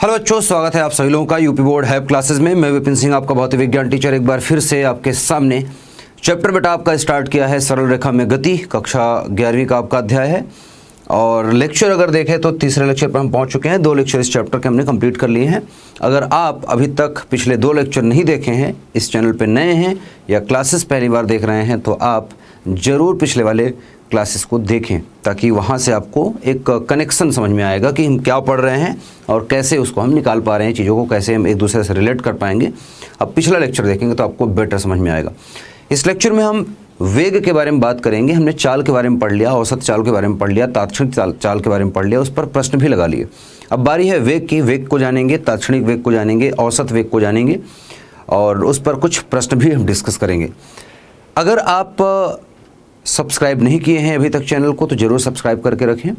Hello बच्चों, स्वागत है आप सभी लोगों का यूपी बोर्ड हैप क्लासेस में। मैं विपिन सिंह, आपका भौतिक विज्ञान टीचर, एक बार फिर से आपके सामने। चैप्टर बेटा आपका स्टार्ट किया है सरल रेखा में गति, कक्षा 11वीं का आपका अध्याय है। और लेक्चर अगर देखें तो तीसरे लेक्चर पर हम पहुंच चुके हैं। 2 लेक्चर इस चैप्टर के हमने कंप्लीट कर लिए हैं। अगर आप अभी तक पिछले 2 लेक्चर नहीं देखे हैं, इस चैनल पर नए हैं या क्लासेस पहली बार देख रहे हैं, तो आप ज़रूर पिछले वाले क्लासेस को देखें, ताकि वहाँ से आपको एक कनेक्शन समझ में आएगा कि हम क्या पढ़ रहे हैं और कैसे उसको हम निकाल पा रहे हैं, चीज़ों को कैसे हम एक दूसरे से रिलेट कर पाएंगे। अब पिछला लेक्चर देखेंगे तो आपको बेटर समझ में आएगा। इस लेक्चर में हम वेग के बारे में बात करेंगे। हमने चाल के बारे में पढ़ लिया, औसत चाल के बारे में पढ़ लिया, तात्क्षणिक चाल के बारे में पढ़ लिया, उस पर प्रश्न भी लगा लिए। अब बारी है वेग की। वेग को जानेंगे, तात्क्षणिक वेग को जानेंगे, औसत वेग को जानेंगे और उस पर कुछ प्रश्न भी हम डिस्कस करेंगे। अगर आप सब्सक्राइब नहीं किए हैं अभी तक चैनल को, तो ज़रूर सब्सक्राइब करके रखें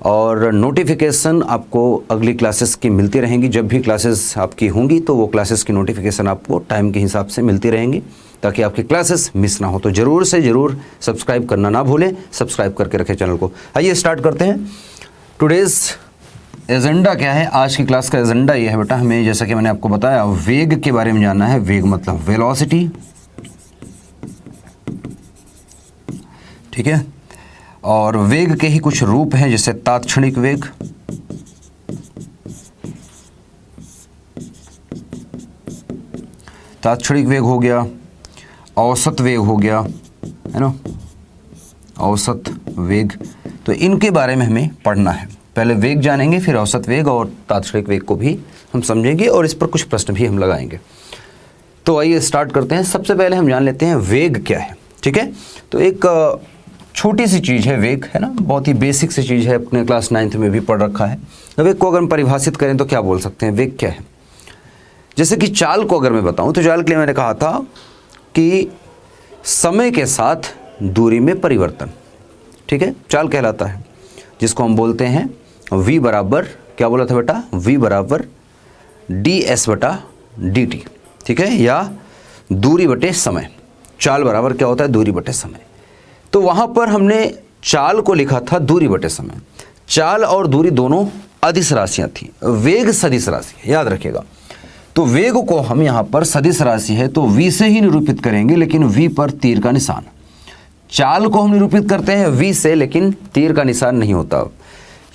और नोटिफिकेशन आपको अगली क्लासेस की मिलती रहेंगी। जब भी क्लासेस आपकी होंगी तो वो क्लासेस की नोटिफिकेशन आपको टाइम के हिसाब से मिलती रहेंगी, ताकि आपकी क्लासेस मिस ना हो। तो ज़रूर से ज़रूर सब्सक्राइब करना ना भूलें, सब्सक्राइब करके रखें चैनल को। आइए स्टार्ट करते हैं। टुडेज़ एजेंडा क्या है? आज की क्लास का एजेंडा ये है बेटा, हमें जैसा कि मैंने आपको बताया वेग के बारे में जानना है। वेग मतलब वेलोसिटी, ठीक है। और वेग के ही कुछ रूप हैं, जैसे तात्क्षणिक वेग, तात्क्षणिक वेग हो गया, औसत वेग हो गया, है ना, औसत वेग। तो इनके बारे में हमें पढ़ना है। पहले वेग जानेंगे, फिर औसत वेग और तात्क्षणिक वेग को भी हम समझेंगे और इस पर कुछ प्रश्न भी हम लगाएंगे। तो आइए स्टार्ट करते हैं। सबसे पहले हम जान लेते हैं वेग क्या है, ठीक है। तो एक छोटी सी चीज़ है वेग, है ना, बहुत ही बेसिक सी चीज़ है, अपने क्लास 9th में भी पढ़ रखा है। वेग को अगर हम परिभाषित करें तो क्या बोल सकते हैं? वेग क्या है? जैसे कि चाल को अगर मैं बताऊं तो चाल के लिए मैंने कहा था कि समय के साथ दूरी में परिवर्तन, ठीक है, चाल कहलाता है, जिसको हम बोलते हैं v बराबर, क्या बोला था बेटा? v बराबर ds बटा dt, ठीक है, या दूरी बटे समय। चाल बराबर क्या होता है? दूरी बटे समय। तो वहाँ पर हमने चाल को लिखा था दूरी बटे समय। चाल और दूरी दोनों अदिश राशियाँ थी, वेग सदिश राशि है, याद रखिएगा। तो वेग को हम यहाँ पर सदिश राशि है तो v से ही निरूपित करेंगे, लेकिन v पर तीर का निशान। चाल को हम निरूपित करते हैं v से, लेकिन तीर का निशान नहीं होता।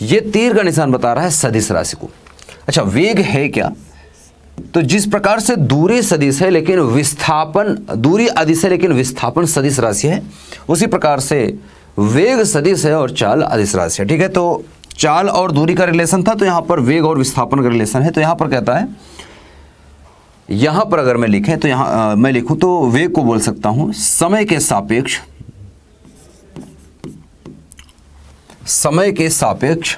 ये तीर का निशान बता रहा है सदिश राशि को। अच्छा, वेग है क्या? तो जिस प्रकार से दूरी सदिश है लेकिन विस्थापन, दूरी अदिश है लेकिन विस्थापन सदिश राशि है, उसी प्रकार से वेग सदिश है और चाल अदिश राशि है, ठीक है। तो चाल और दूरी का रिलेशन था, तो यहाँ पर वेग और विस्थापन का रिलेशन है। तो यहाँ पर कहता है, यहाँ पर अगर मैं लिखें तो यहाँ मैं लिखूँ तो वेग को बोल सकता हूँ समय के सापेक्ष, समय के सापेक्ष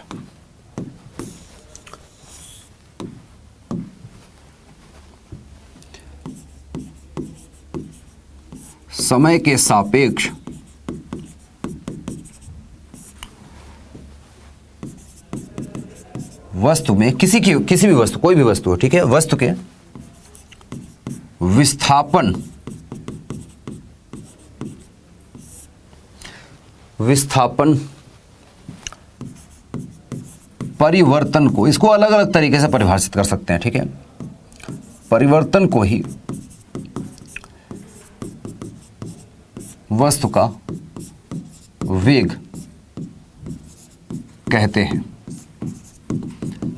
समय के सापेक्ष वस्तु में, किसी भी वस्तु, कोई भी वस्तु हो, ठीक है, वस्तु के विस्थापन परिवर्तन को, इसको अलग अलग तरीके से परिभाषित कर सकते हैं, ठीक है। परिवर्तन को ही वस्तु का वेग कहते हैं।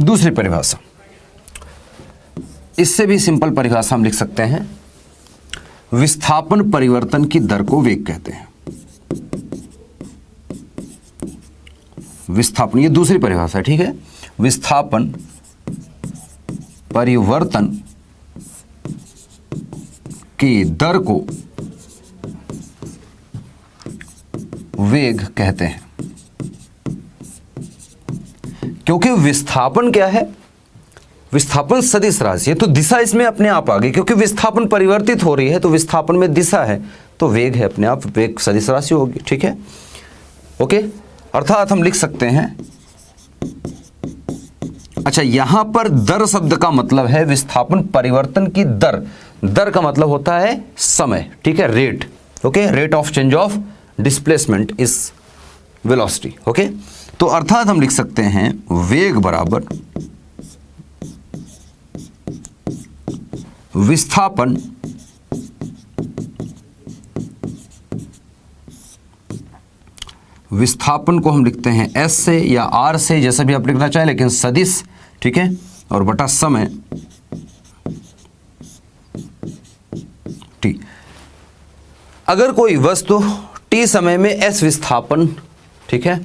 दूसरी परिभाषा, इससे भी सिंपल परिभाषा हम लिख सकते हैं, विस्थापन परिवर्तन की दर को वेग कहते हैं। विस्थापन, ये दूसरी परिभाषा है, ठीक है। विस्थापन परिवर्तन की दर को वेग कहते हैं। क्योंकि विस्थापन क्या है? विस्थापन सदिश राशि है, तो दिशा इसमें अपने आप आ गई, क्योंकि विस्थापन परिवर्तित हो रही है तो विस्थापन में दिशा है, तो वेग है अपने आप, वेग सदिश राशि होगी, ठीक है, ओके। अर्थात हम लिख सकते हैं, अच्छा, यहां पर दर शब्द का मतलब है विस्थापन परिवर्तन की दर। दर का मतलब होता है समय, ठीक है, rate, okay, rate of change of displacement is velocity, okay. तो अर्थात हम लिख सकते हैं वेग बराबर विस्थापन विस्थापन को हम लिखते हैं S से या R से, जैसा भी आप लिखना चाहें, लेकिन सदिश, ठीक है, और बटा समय t। अगर कोई वस्तु t समय में s विस्थापन, ठीक है,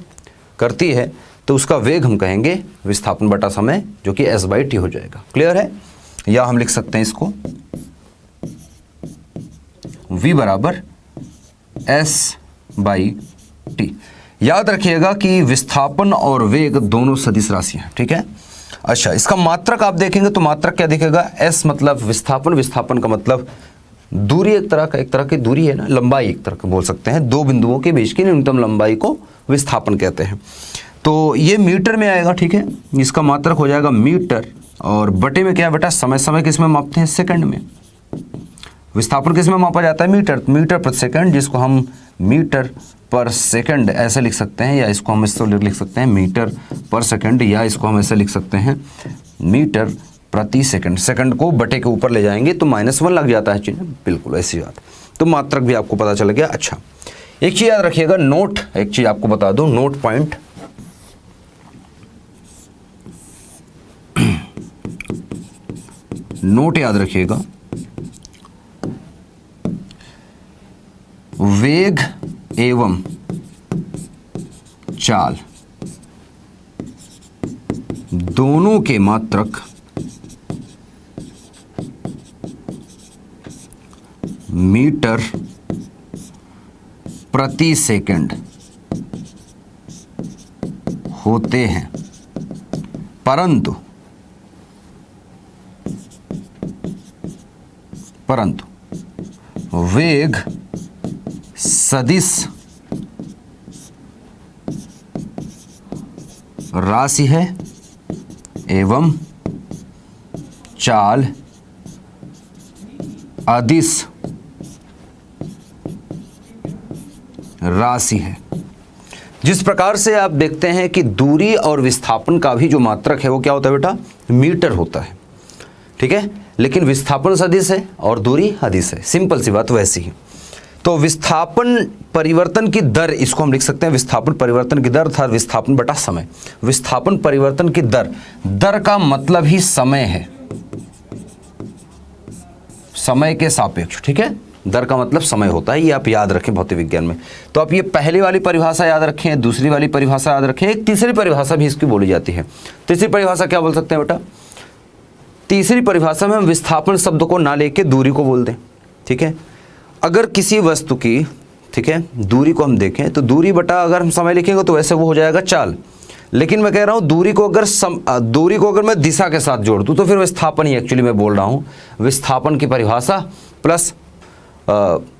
करती है तो उसका वेग हम कहेंगे विस्थापन बटा समय, जो कि s/t हो जाएगा। क्लियर है? या हम लिख सकते हैं इसको v बराबर s/t। याद रखिएगा कि विस्थापन और वेग दोनों सदिश राशि हैं, ठीक है। अच्छा, इसका मात्रक आप देखेंगे तो मात्रक क्या दिखेगा? s मतलब विस्थापन, विस्थापन का मतलब दूरी, एक तरह की दूरी है ना, लंबाई एक तरह का बोल सकते हैं, दो बिंदुओं के बीच की न्यूनतम लंबाई को विस्थापन कहते हैं। तो ये मीटर में आएगा, ठीक है, इसका मात्रक हो जाएगा मीटर, और बटे में क्या है बेटा? समय। समय किस में मापते हैं? सेकंड में। विस्थापन किस में मापा जाता है? मीटर प्रति सेकंड, जिसको हम मीटर पर सेकंड ऐसे लिख सकते हैं, या इसको हम इससे लिख सकते हैं मीटर पर सेकंड, या इसको हम ऐसे लिख सकते हैं मीटर प्रति सेकंड। सेकंड को बटे के ऊपर ले जाएंगे तो -1 लग जाता है चिन्ह, बिल्कुल ऐसी बात। तो मात्रक भी आपको पता चल गया। अच्छा, एक चीज़ याद रखिएगा, नोट, एक चीज़ आपको बता दूं, नोट पॉइंट, नोट याद रखिएगा, वेग एवं चाल दोनों के मात्रक मीटर प्रति सेकंड होते हैं, परंतु वेग सदिश राशि है एवं चाल अदिश राशि है। जिस प्रकार से आप देखते हैं कि दूरी और विस्थापन का भी जो मात्रक है वो क्या होता है बेटा? मीटर होता है, ठीक है, लेकिन विस्थापन सदिश है और दूरी अदिश है, सिंपल सी बात वैसी ही। तो विस्थापन परिवर्तन की दर, इसको हम लिख सकते हैं विस्थापन परिवर्तन की दर अर्थात विस्थापन बटा समय। विस्थापन परिवर्तन की दर, दर का मतलब ही समय है, समय के सापेक्ष, ठीक है, दर का मतलब समय होता है, ये आप याद रखें भौतिक विज्ञान में। तो आप ये पहली वाली परिभाषा याद रखें, दूसरी वाली परिभाषा याद रखें, एक तीसरी परिभाषा भी इसकी बोली जाती है। तीसरी परिभाषा क्या बोल सकते हैं बेटा? तीसरी परिभाषा में हम विस्थापन शब्द को ना लेके दूरी को बोल दें, ठीक है। अगर किसी वस्तु की, ठीक है, दूरी को हम देखें तो दूरी बटा अगर हम समय लिखेंगे तो वैसे वो हो जाएगा चाल, लेकिन मैं कह रहा हूँ दूरी को अगर मैं दिशा के साथ जोड़ दूँ तो फिर विस्थापन ही एक्चुअली मैं बोल रहा हूँ। विस्थापन की परिभाषा प्लस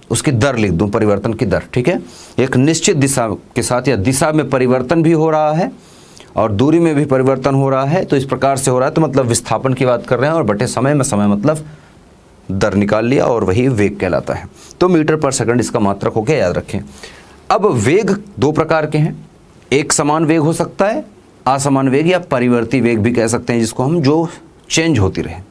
उसकी दर लिख दूं, परिवर्तन की दर, ठीक है। एक निश्चित दिशा के साथ या दिशा में परिवर्तन भी हो रहा है और दूरी में भी परिवर्तन हो रहा है, तो इस प्रकार से हो रहा है, तो मतलब विस्थापन की बात कर रहे हैं, और बटे समय में समय मतलब दर निकाल लिया और वही वेग कहलाता है। तो मीटर पर सेकंड इसका मात्रक हो गया, याद रखें। अब वेग दो प्रकार के हैं, एक समान वेग हो सकता है, असमान वेग या परिवर्ती वेग भी कह सकते हैं, जिसको हम जो चेंज होती रहे।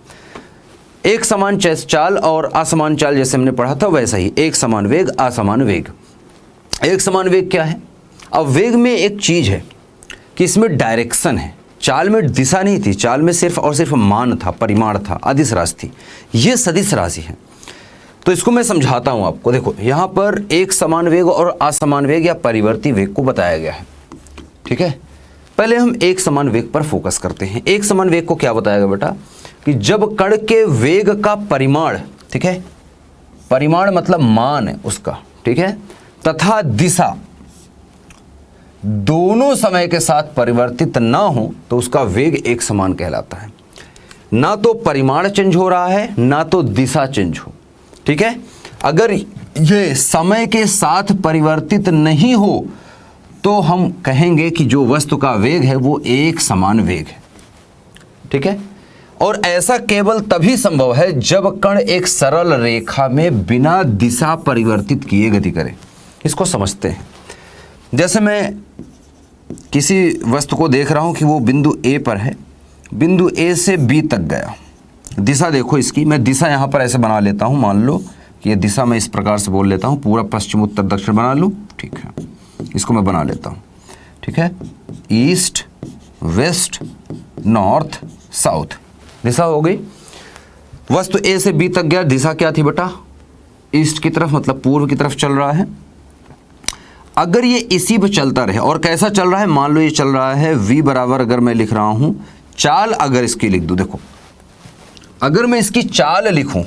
एक समान चाल और असमान चाल जैसे हमने पढ़ा था वैसा ही, एक समान वेग असमान वेग। एक समान वेग क्या है? अब वेग में एक चीज है कि इसमें डायरेक्शन है, चाल में दिशा नहीं थी, चाल में सिर्फ और सिर्फ मान था, परिमाण था, अदिश राशि थी। ये सदिश राशि है। तो इसको मैं समझाता हूं आपको। देखो यहां पर एक समान वेग और असमान वेग या परिवर्ती वेग को बताया गया है, ठीक है। पहले हम एक समान वेग पर फोकस करते हैं। एक समान वेग को क्या बताया गया बेटा? कि जब कण के वेग का परिमाण, ठीक है, परिमाण मतलब मान है उसका, ठीक है, तथा दिशा दोनों समय के साथ परिवर्तित ना हो तो उसका वेग एक समान कहलाता है। ना तो परिमाण चेंज हो रहा है ना तो दिशा चेंज हो, ठीक है। अगर ये समय के साथ परिवर्तित नहीं हो तो हम कहेंगे कि जो वस्तु का वेग है वो एक समान वेग है, ठीक है। और ऐसा केवल तभी संभव है जब कण एक सरल रेखा में बिना दिशा परिवर्तित किए गति करे। इसको समझते हैं। जैसे मैं किसी वस्तु को देख रहा हूं कि वो बिंदु ए पर है, बिंदु ए से बी तक गया, दिशा देखो इसकी, मैं दिशा यहाँ पर ऐसे बना लेता हूँ, मान लो कि ये दिशा मैं इस प्रकार से बोल लेता हूँ, पूरा पश्चिम उत्तर दक्षिण बना लूँ, ठीक है, इसको मैं बना लेता हूँ, ठीक है, ईस्ट वेस्ट नॉर्थ साउथ, दिशा हो गई। वस्तु ए से बी तक गया, दिशा क्या थी बेटा, ईस्ट की तरफ, मतलब पूर्व की तरफ चल रहा है। अगर ये इसी पे चलता रहे, और कैसा चल रहा है, मान लो ये चल रहा है v बराबर, अगर मैं लिख रहा हूं चाल, अगर इसकी लिख दूं, देखो अगर मैं इसकी चाल लिखूं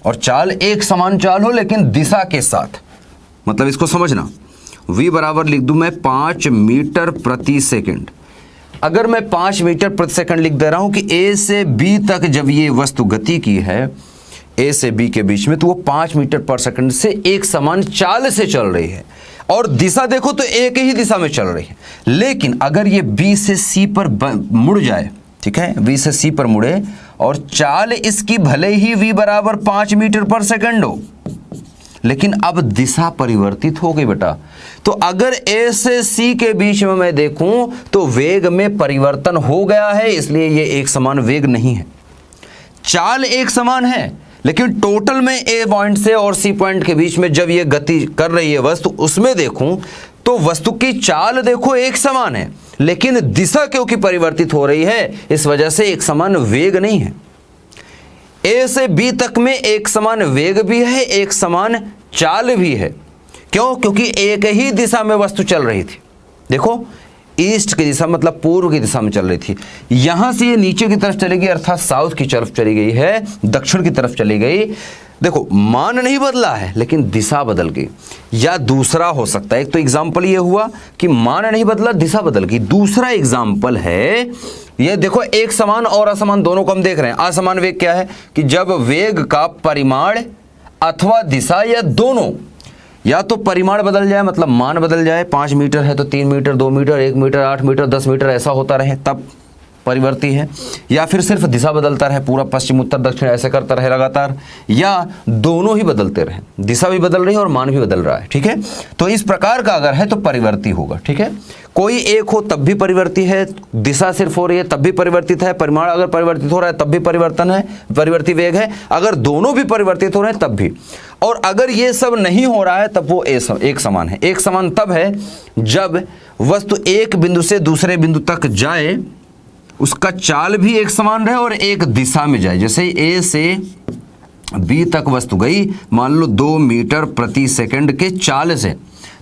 और चाल एक समान चाल हो लेकिन दिशा के साथ, मतलब इसको समझना, v बराबर लिख दूं मैं 5 मीटर प्रति सेकंड। अगर मैं 5 मीटर प्रति सेकंड लिख दे रहा हूं कि a से b तक जब ये वस्तु गति की है, a से b के बीच में, तो वो 5 मीटर पर सेकंड से एक समान चाल से चल रही है, और दिशा देखो तो एक ही दिशा में चल रही है। लेकिन अगर ये b से c पर मुड़ जाए, ठीक है, v से c पर मुड़े और चाल इसकी भले ही v बराबर 5 मीटर पर सेकंड हो, लेकिन अब दिशा परिवर्तित हो गई बेटा। तो अगर a से c के बीच में मैं देखूं तो वेग में परिवर्तन हो गया है, इसलिए ये एक समान वेग नहीं है। चाल एक समान है, लेकिन टोटल में a पॉइंट से और c पॉइंट के बीच में जब ये गति कर रही है वस्तु, उसमें देखूं तो वस्तु की चाल देखो एक समान है, लेकिन दिशा क्योंकि परिवर्तित हो रही है, इस वजह से एक समान वेग नहीं है। a से b तक में एक समान वेग भी है, एक समान चाल भी है। क्यों? क्योंकि एक ही दिशा में वस्तु चल रही थी। देखो ईस्ट की दिशा मतलब पूर्व की दिशा में चल रही थी, यहां से ये नीचे की तरफ चली गई, अर्थात साउथ की तरफ चली गई है, दक्षिण की तरफ चली गई। देखो मान नहीं बदला है लेकिन दिशा बदल गई। या दूसरा हो सकता है, एक तो एग्जाम्पल ये हुआ कि मान नहीं बदला, दिशा बदल गई। दूसरा एग्जाम्पल है ये, देखो एक समान और असमान दोनों को हम देख रहे हैं। असमान वेग क्या है कि जब वेग का परिमाण अथवा दिशा या दोनों, या तो परिमाण बदल जाए मतलब मान बदल जाए, 5 मीटर है तो 3 meter, 2 meter, 1 meter, 8 meter, 10 meter ऐसा होता रहे, तब परिवर्ती है। या फिर सिर्फ दिशा बदलता रहे, पूरा पश्चिम उत्तर दक्षिण ऐसे करता रहे लगातार, या दोनों ही बदलते रहे, दिशा भी बदल रही है और मान भी बदल रहा है, ठीक है। तो इस प्रकार का अगर है तो परिवर्ती होगा, ठीक है। कोई एक हो तब भी परिवर्ती है, दिशा सिर्फ हो रही है तब भी परिवर्तित है, परिमाण अगर परिवर्तित हो रहा है तब भी परिवर्तन है, परिवर्ती वेग है, अगर दोनों भी परिवर्तित हो रहे हैं तब भी। और अगर ये सब नहीं हो रहा है तब वो एक समान है। एक समान तब है जब वस्तु एक बिंदु से दूसरे बिंदु तक जाए, उसका चाल भी एक समान रहे और एक दिशा में जाए। जैसे ए से बी तक वस्तु गई, मान लो 2 मीटर प्रति सेकंड के चाल से,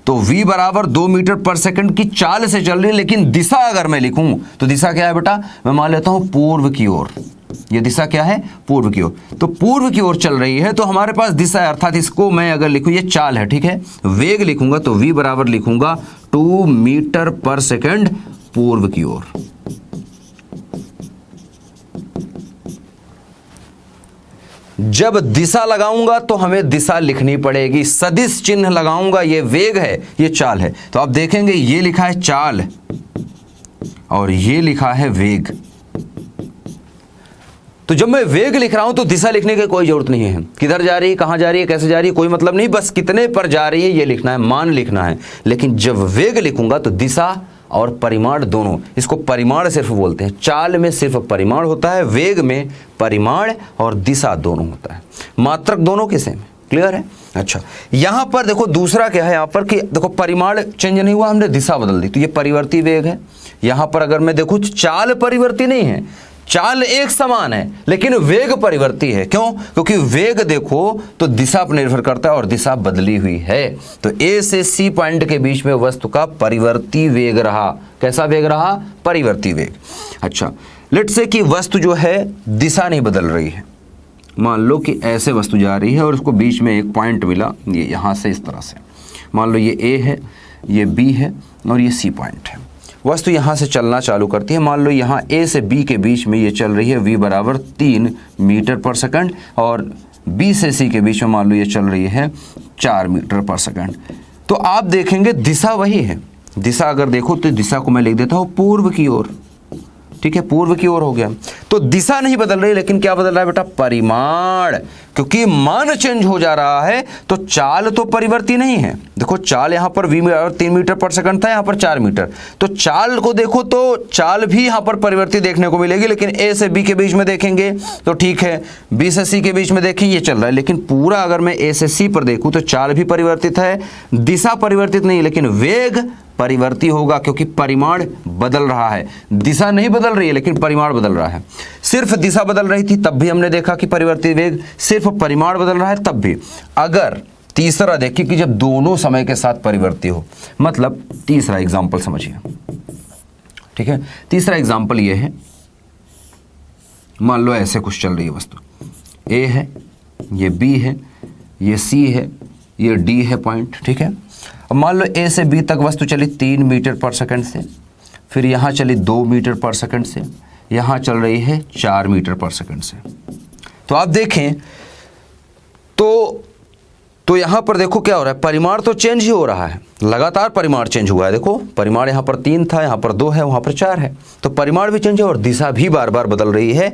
तो v बराबर 2 मीटर पर सेकंड की चाल से चल रही है, लेकिन दिशा अगर मैं लिखूं तो दिशा क्या है बेटा, मैं मान लेता हूं पूर्व की ओर। ये दिशा क्या है, पूर्व की ओर। तो पूर्व की ओर चल रही है तो हमारे पास दिशा है, अर्थात इसको मैं अगर लिखूं, ये चाल है, ठीक है। वेग लिखूंगा तो v बराबर लिखूंगा 2 मीटर पर सेकंड पूर्व की ओर। जब दिशा लगाऊंगा तो हमें दिशा लिखनी पड़ेगी, सदिश चिन्ह लगाऊंगा, ये वेग है, ये चाल है। तो आप देखेंगे ये लिखा है चाल और ये लिखा है वेग। तो जब मैं वेग लिख रहा हूं तो दिशा लिखने की कोई जरूरत नहीं है, किधर जा रही है, कहां जा रही है, कैसे जा रही है, कोई मतलब नहीं, बस कितने पर जा रही है ये लिखना है, मान लिखना है। लेकिन जब वेग लिखूंगा तो दिशा और परिमाण दोनों, इसको परिमाण सिर्फ बोलते हैं। चाल में सिर्फ परिमाण होता है, वेग में परिमाण और दिशा दोनों होता है, मात्रक दोनों के सेम। क्लियर है? अच्छा, यहां पर देखो दूसरा क्या है, यहां पर कि देखो परिमाण चेंज नहीं हुआ, हमने दिशा बदल दी, तो ये परिवर्ती वेग है। यहां पर अगर मैं देखूं चाल परिवर्ती नहीं है, चाल एक समान है लेकिन वेग परिवर्ती है। क्यों? क्योंकि वेग देखो तो दिशा पर निर्भर करता है और दिशा बदली हुई है। तो ए से सी पॉइंट के बीच में वस्तु का परिवर्ती वेग रहा। कैसा वेग रहा? परिवर्ती वेग। अच्छा, लेट्स से कि वस्तु जो है दिशा नहीं बदल रही है, मान लो कि ऐसे वस्तु जा रही है और उसको बीच में एक पॉइंट मिला, ये यहाँ से इस तरह से, मान लो ये ए है, ये बी है और ये सी पॉइंट है। वस्तु यहाँ से चलना चालू करती है, मान लो यहाँ ए से बी के बीच में ये चल रही है v बराबर 3 मीटर पर सेकंड, और बी से सी के बीच में मान लो ये चल रही है 4 मीटर पर सेकंड। तो आप देखेंगे दिशा वही है। दिशा अगर देखो तो दिशा को मैं लिख देता हूँ पूर्व की ओर, ठीक है, पूर्व की ओर हो गया। तो दिशा नहीं बदल रही, लेकिन क्या बदल रहा है बेटा, परिमाण, क्योंकि मान चेंज हो जा रहा है तो चाल तो परिवर्ती नहीं है। देखो चाल यहाँ पर 3 मीटर पर सेकंड था, यहाँ पर 4 मीटर, तो चाल को देखो तो चाल भी यहाँ पर परिवर्ती देखने को मिलेगी, लेकिन ए से बी के बीच में देखेंगे तो ठीक है, बी से सी के बीच में देखें ये चल रहा है, लेकिन पूरा अगर मैं ए से सी पर देखूं तो चाल भी परिवर्तित है, दिशा परिवर्तित नहीं, लेकिन वेग परिवर्ती होगा, क्योंकि परिमाण बदल रहा है। दिशा नहीं बदल रही है, लेकिन परिमाण बदल रहा है। सिर्फ दिशा बदल रही थी तब भी हमने देखा कि परिवर्ती वेग, सिर्फ परिमाण बदल रहा है तब भी। अगर तीसरा देखिए कि जब दोनों समय के साथ परिवर्ती हो, मतलब तीसरा एग्जाम्पल समझिए, ठीक है। तीसरा एग्जाम्पल ये है, मान लो ऐसे कुछ चल रही है वस्तु, ए है, ये बी है, ये सी है, ये डी है पॉइंट, ठीक है। अब मान लो ए से बी तक वस्तु चली 3 मीटर पर सेकंड से, फिर यहाँ चली 2 मीटर पर सेकंड से, यहाँ चल रही है 4 मीटर पर सेकंड से। तो आप देखें तो यहाँ पर देखो क्या हो रहा है, परिमाण तो चेंज ही हो रहा है, लगातार परिमाण चेंज हुआ है। देखो परिमाण यहाँ पर 3 था, यहाँ पर 2 है, वहाँ पर 4 है, तो परिमाण भी चेंज है और दिशा भी बार बार बदल रही है।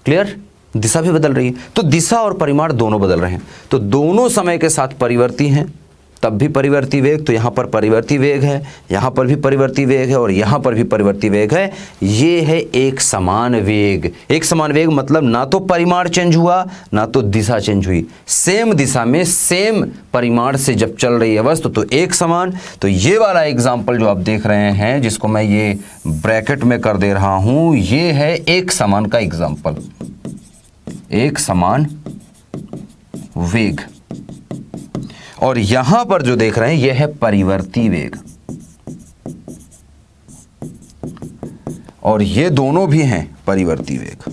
क्लियर, दिशा भी बदल रही है, तो दिशा और परिमाण दोनों बदल रहे हैं। तो दोनों समय के साथ परिवर्ती हैं, तब भी परिवर्ती वेग, तो यहाँ पर परिवर्ती वेग है, यहाँ पर भी परिवर्ती वेग है और यहाँ पर भी परिवर्ती वेग है। ये है एक समान वेग। एक समान वेग मतलब ना तो परिमाण चेंज हुआ ना तो दिशा चेंज हुई, सेम दिशा में सेम परिमाण से जब चल रही है वस्तु तो एक समान। तो ये वाला एग्जाम्पल जो आप देख रहे हैं, जिसको मैं ये ब्रैकेट में कर दे रहा हूं, ये है एक समान का एग्जाम्पल, एक समान वेग। और यहां पर जो देख रहे हैं यह है परिवर्ती वेग, और ये दोनों भी हैं परिवर्ती वेग।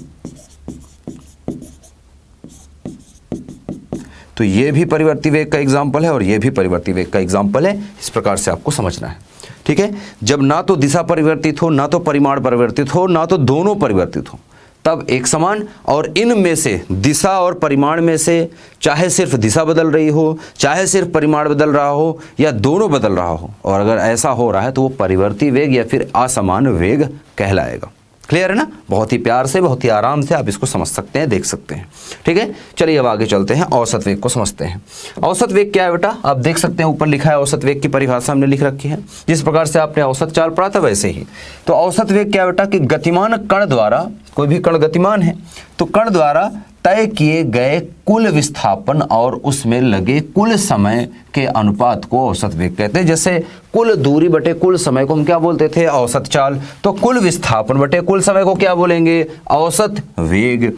तो ये भी परिवर्ती वेग का एग्जाम्पल है और ये भी परिवर्ती वेग का एग्जाम्पल है। इस प्रकार से आपको समझना है, ठीक है। जब ना तो दिशा परिवर्तित हो, ना तो परिमाण परिवर्तित हो, ना तो दोनों परिवर्तित हो, तब एक समान। और इनमें से दिशा और परिमाण में से चाहे सिर्फ दिशा बदल रही हो, चाहे सिर्फ परिमाण बदल रहा हो, या दोनों बदल रहा हो, और अगर ऐसा हो रहा है तो वो परिवर्ती वेग या फिर असमान वेग कहलाएगा। क्लियर है ना? बहुत ही प्यार से, बहुत ही आराम से आप इसको समझ सकते हैं, देख सकते हैं, ठीक है। चलिए अब आगे चलते हैं, औसत वेग को समझते हैं। औसत वेग क्या है बेटा? आप देख सकते हैं ऊपर लिखा है, औसत वेग की परिभाषा हमने लिख रखी है। जिस प्रकार से आपने औसत चाल पढ़ा था वैसे ही। तो औसत वेग क्या है बेटा? कि गतिमान कण द्वारा, कोई भी कण गतिमान है तो कण द्वारा तय किए गए कुल विस्थापन और उसमें लगे कुल समय के अनुपात को औसत वेग कहते हैं। जैसे कुल दूरी बटे कुल समय को हम क्या बोलते थे? औसत चाल। तो कुल विस्थापन बटे कुल समय को क्या बोलेंगे? औसत वेग।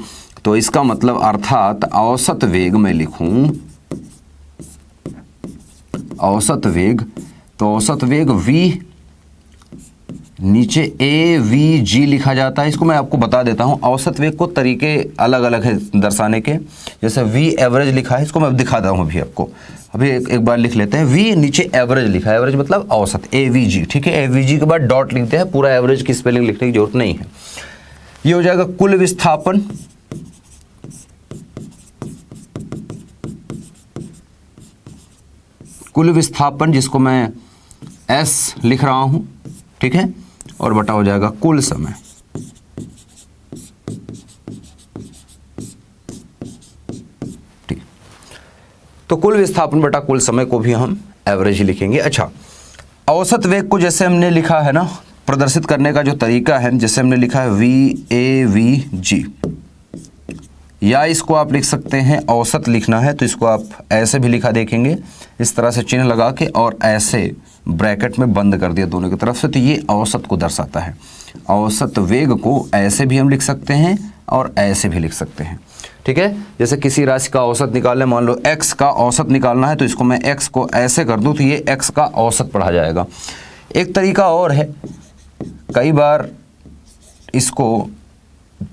तो इसका मतलब अर्थात औसत वेग में लिखूं औसत वेग, तो औसत वेग v नीचे ए वी जी लिखा जाता है। इसको मैं आपको बता देता हूं, औसत वेग को तरीके अलग अलग है दर्शाने के। जैसे वी एवरेज लिखा है, इसको मैं दिखाता हूं अभी आपको। अभी एक बार लिख लेते हैं, वी नीचे एवरेज लिखा है, एवरेज मतलब औसत, ए वी जी, ठीक है। ए वी जी के बाद डॉट लिखते हैं, पूरा एवरेज की स्पेलिंग लिखने की जरूरत नहीं है। ये हो जाएगा कुल विस्थापन, कुल विस्थापन जिसको मैं एस लिख रहा हूं, ठीक है, और बटा हो जाएगा कुल समय। ठीक, तो कुल विस्थापन बटा कुल समय को भी हम एवरेज ही लिखेंगे। अच्छा, औसत वेग को जैसे हमने लिखा है ना, प्रदर्शित करने का जो तरीका है, जैसे हमने लिखा है वी ए वी जी, या इसको आप लिख सकते हैं, औसत लिखना है तो इसको आप ऐसे भी लिखा देखेंगे, इस तरह से चिन्ह लगा के और ऐसे ब्रैकेट में बंद कर दिया दोनों की तरफ से, तो ये औसत को दर्शाता है। औसत वेग को ऐसे भी हम लिख सकते हैं और ऐसे भी लिख सकते हैं, ठीक है। जैसे किसी राशि का औसत निकालने, मान लो x का औसत निकालना है तो इसको मैं x को ऐसे कर दूं तो ये x का औसत पढ़ा जाएगा। एक तरीका और है, कई बार इसको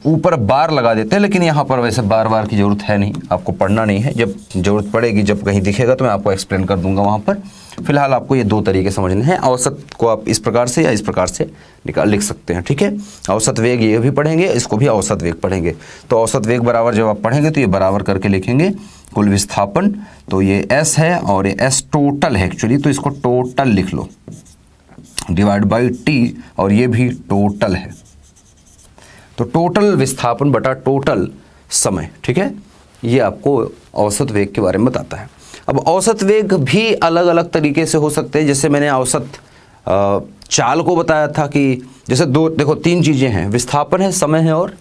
ऊपर बार लगा देते हैं, लेकिन यहाँ पर वैसे बार बार की ज़रूरत है नहीं, आपको पढ़ना नहीं है। जब ज़रूरत पड़ेगी, जब कहीं दिखेगा तो मैं आपको एक्सप्लेन कर दूंगा वहाँ पर। फिलहाल आपको ये दो तरीके समझने हैं। औसत को आप इस प्रकार से या इस प्रकार से लिख सकते हैं, ठीक है। औसत वेग ये भी पढ़ेंगे, इसको भी औसत वेग पढ़ेंगे। तो औसत वेग बराबर जब आप पढ़ेंगे तो ये बराबर करके लिखेंगे कुल विस्थापन, तो ये S है और ये S टोटल है एक्चुअली, तो इसको टोटल लिख लो, डिवाइड बाई T, और ये भी टोटल है, तो टोटल विस्थापन बटा टोटल समय, ठीक है, ये आपको औसत वेग के बारे में बताता है। अब औसत वेग भी अलग अलग तरीके से हो सकते हैं। जैसे मैंने औसत चाल को बताया था कि जैसे देखो 3 चीज़ें हैं, विस्थापन है, समय है और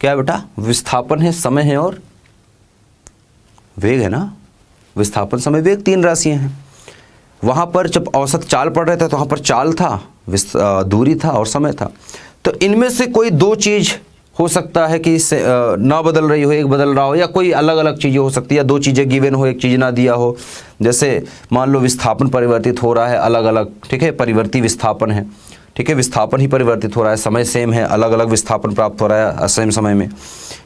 क्या है बेटा, विस्थापन है, समय है और वेग है ना। विस्थापन, समय, वेग 3 राशियाँ हैं। वहाँ पर जब औसत चाल पढ़ रहे थे तो वहाँ पर चाल था, दूरी था और समय था। तो इनमें से कोई 2 चीज़ हो सकता है कि ना बदल रही हो, एक बदल रहा हो, या कोई अलग अलग चीज़ें हो सकती है, या 2 चीज़ें गिवन हो, एक चीज़ ना दिया हो। जैसे मान लो विस्थापन परिवर्तित हो रहा है अलग अलग, ठीक है, परिवर्ती विस्थापन है, ठीक है, विस्थापन ही परिवर्तित हो रहा है, समय सेम है, अलग अलग विस्थापन प्राप्त हो रहा है सेम समय में।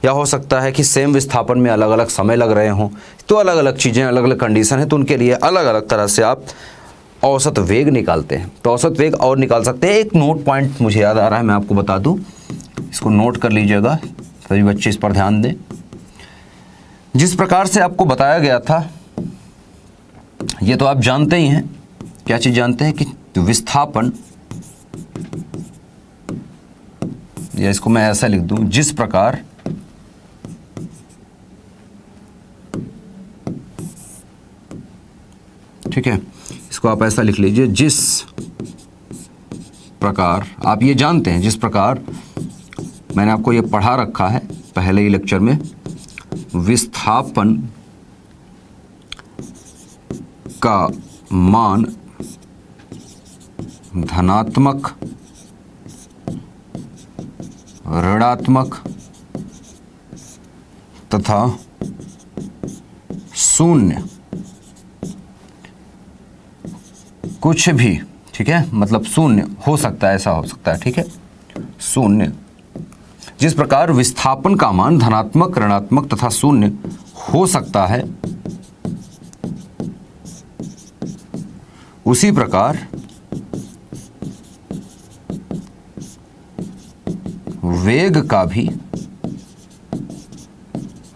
या हो सकता है कि सेम विस्थापन में अलग अलग समय लग रहे हों। तो अलग अलग चीज़ें, अलग अलग कंडीशन है, तो उनके लिए अलग अलग तरह से आप औसत वेग निकालते हैं। तो औसत वेग और निकाल सकते हैं। एक नोट पॉइंट मुझे याद आ रहा है, मैं आपको बता दूं, इसको नोट कर लीजिएगा, सभी बच्चे इस पर ध्यान दें। जिस प्रकार से आपको बताया गया था, ये तो आप जानते ही हैं, क्या चीज़ जानते हैं कि विस्थापन, या इसको मैं ऐसा लिख दूं, जिस प्रकार ठीक है, इसको आप ऐसा लिख लीजिए, जिस प्रकार, आप ये जानते हैं, जिस प्रकार मैंने आपको ये पढ़ा रखा है पहले ही लेक्चर में, विस्थापन का मान धनात्मक, ऋणात्मक तथा शून्य कुछ भी, ठीक है, मतलब शून्य हो सकता है, ऐसा हो सकता है, ठीक है, शून्य। जिस प्रकार विस्थापन का मान धनात्मक, ऋणात्मक तथा शून्य हो सकता है, उसी प्रकार वेग का भी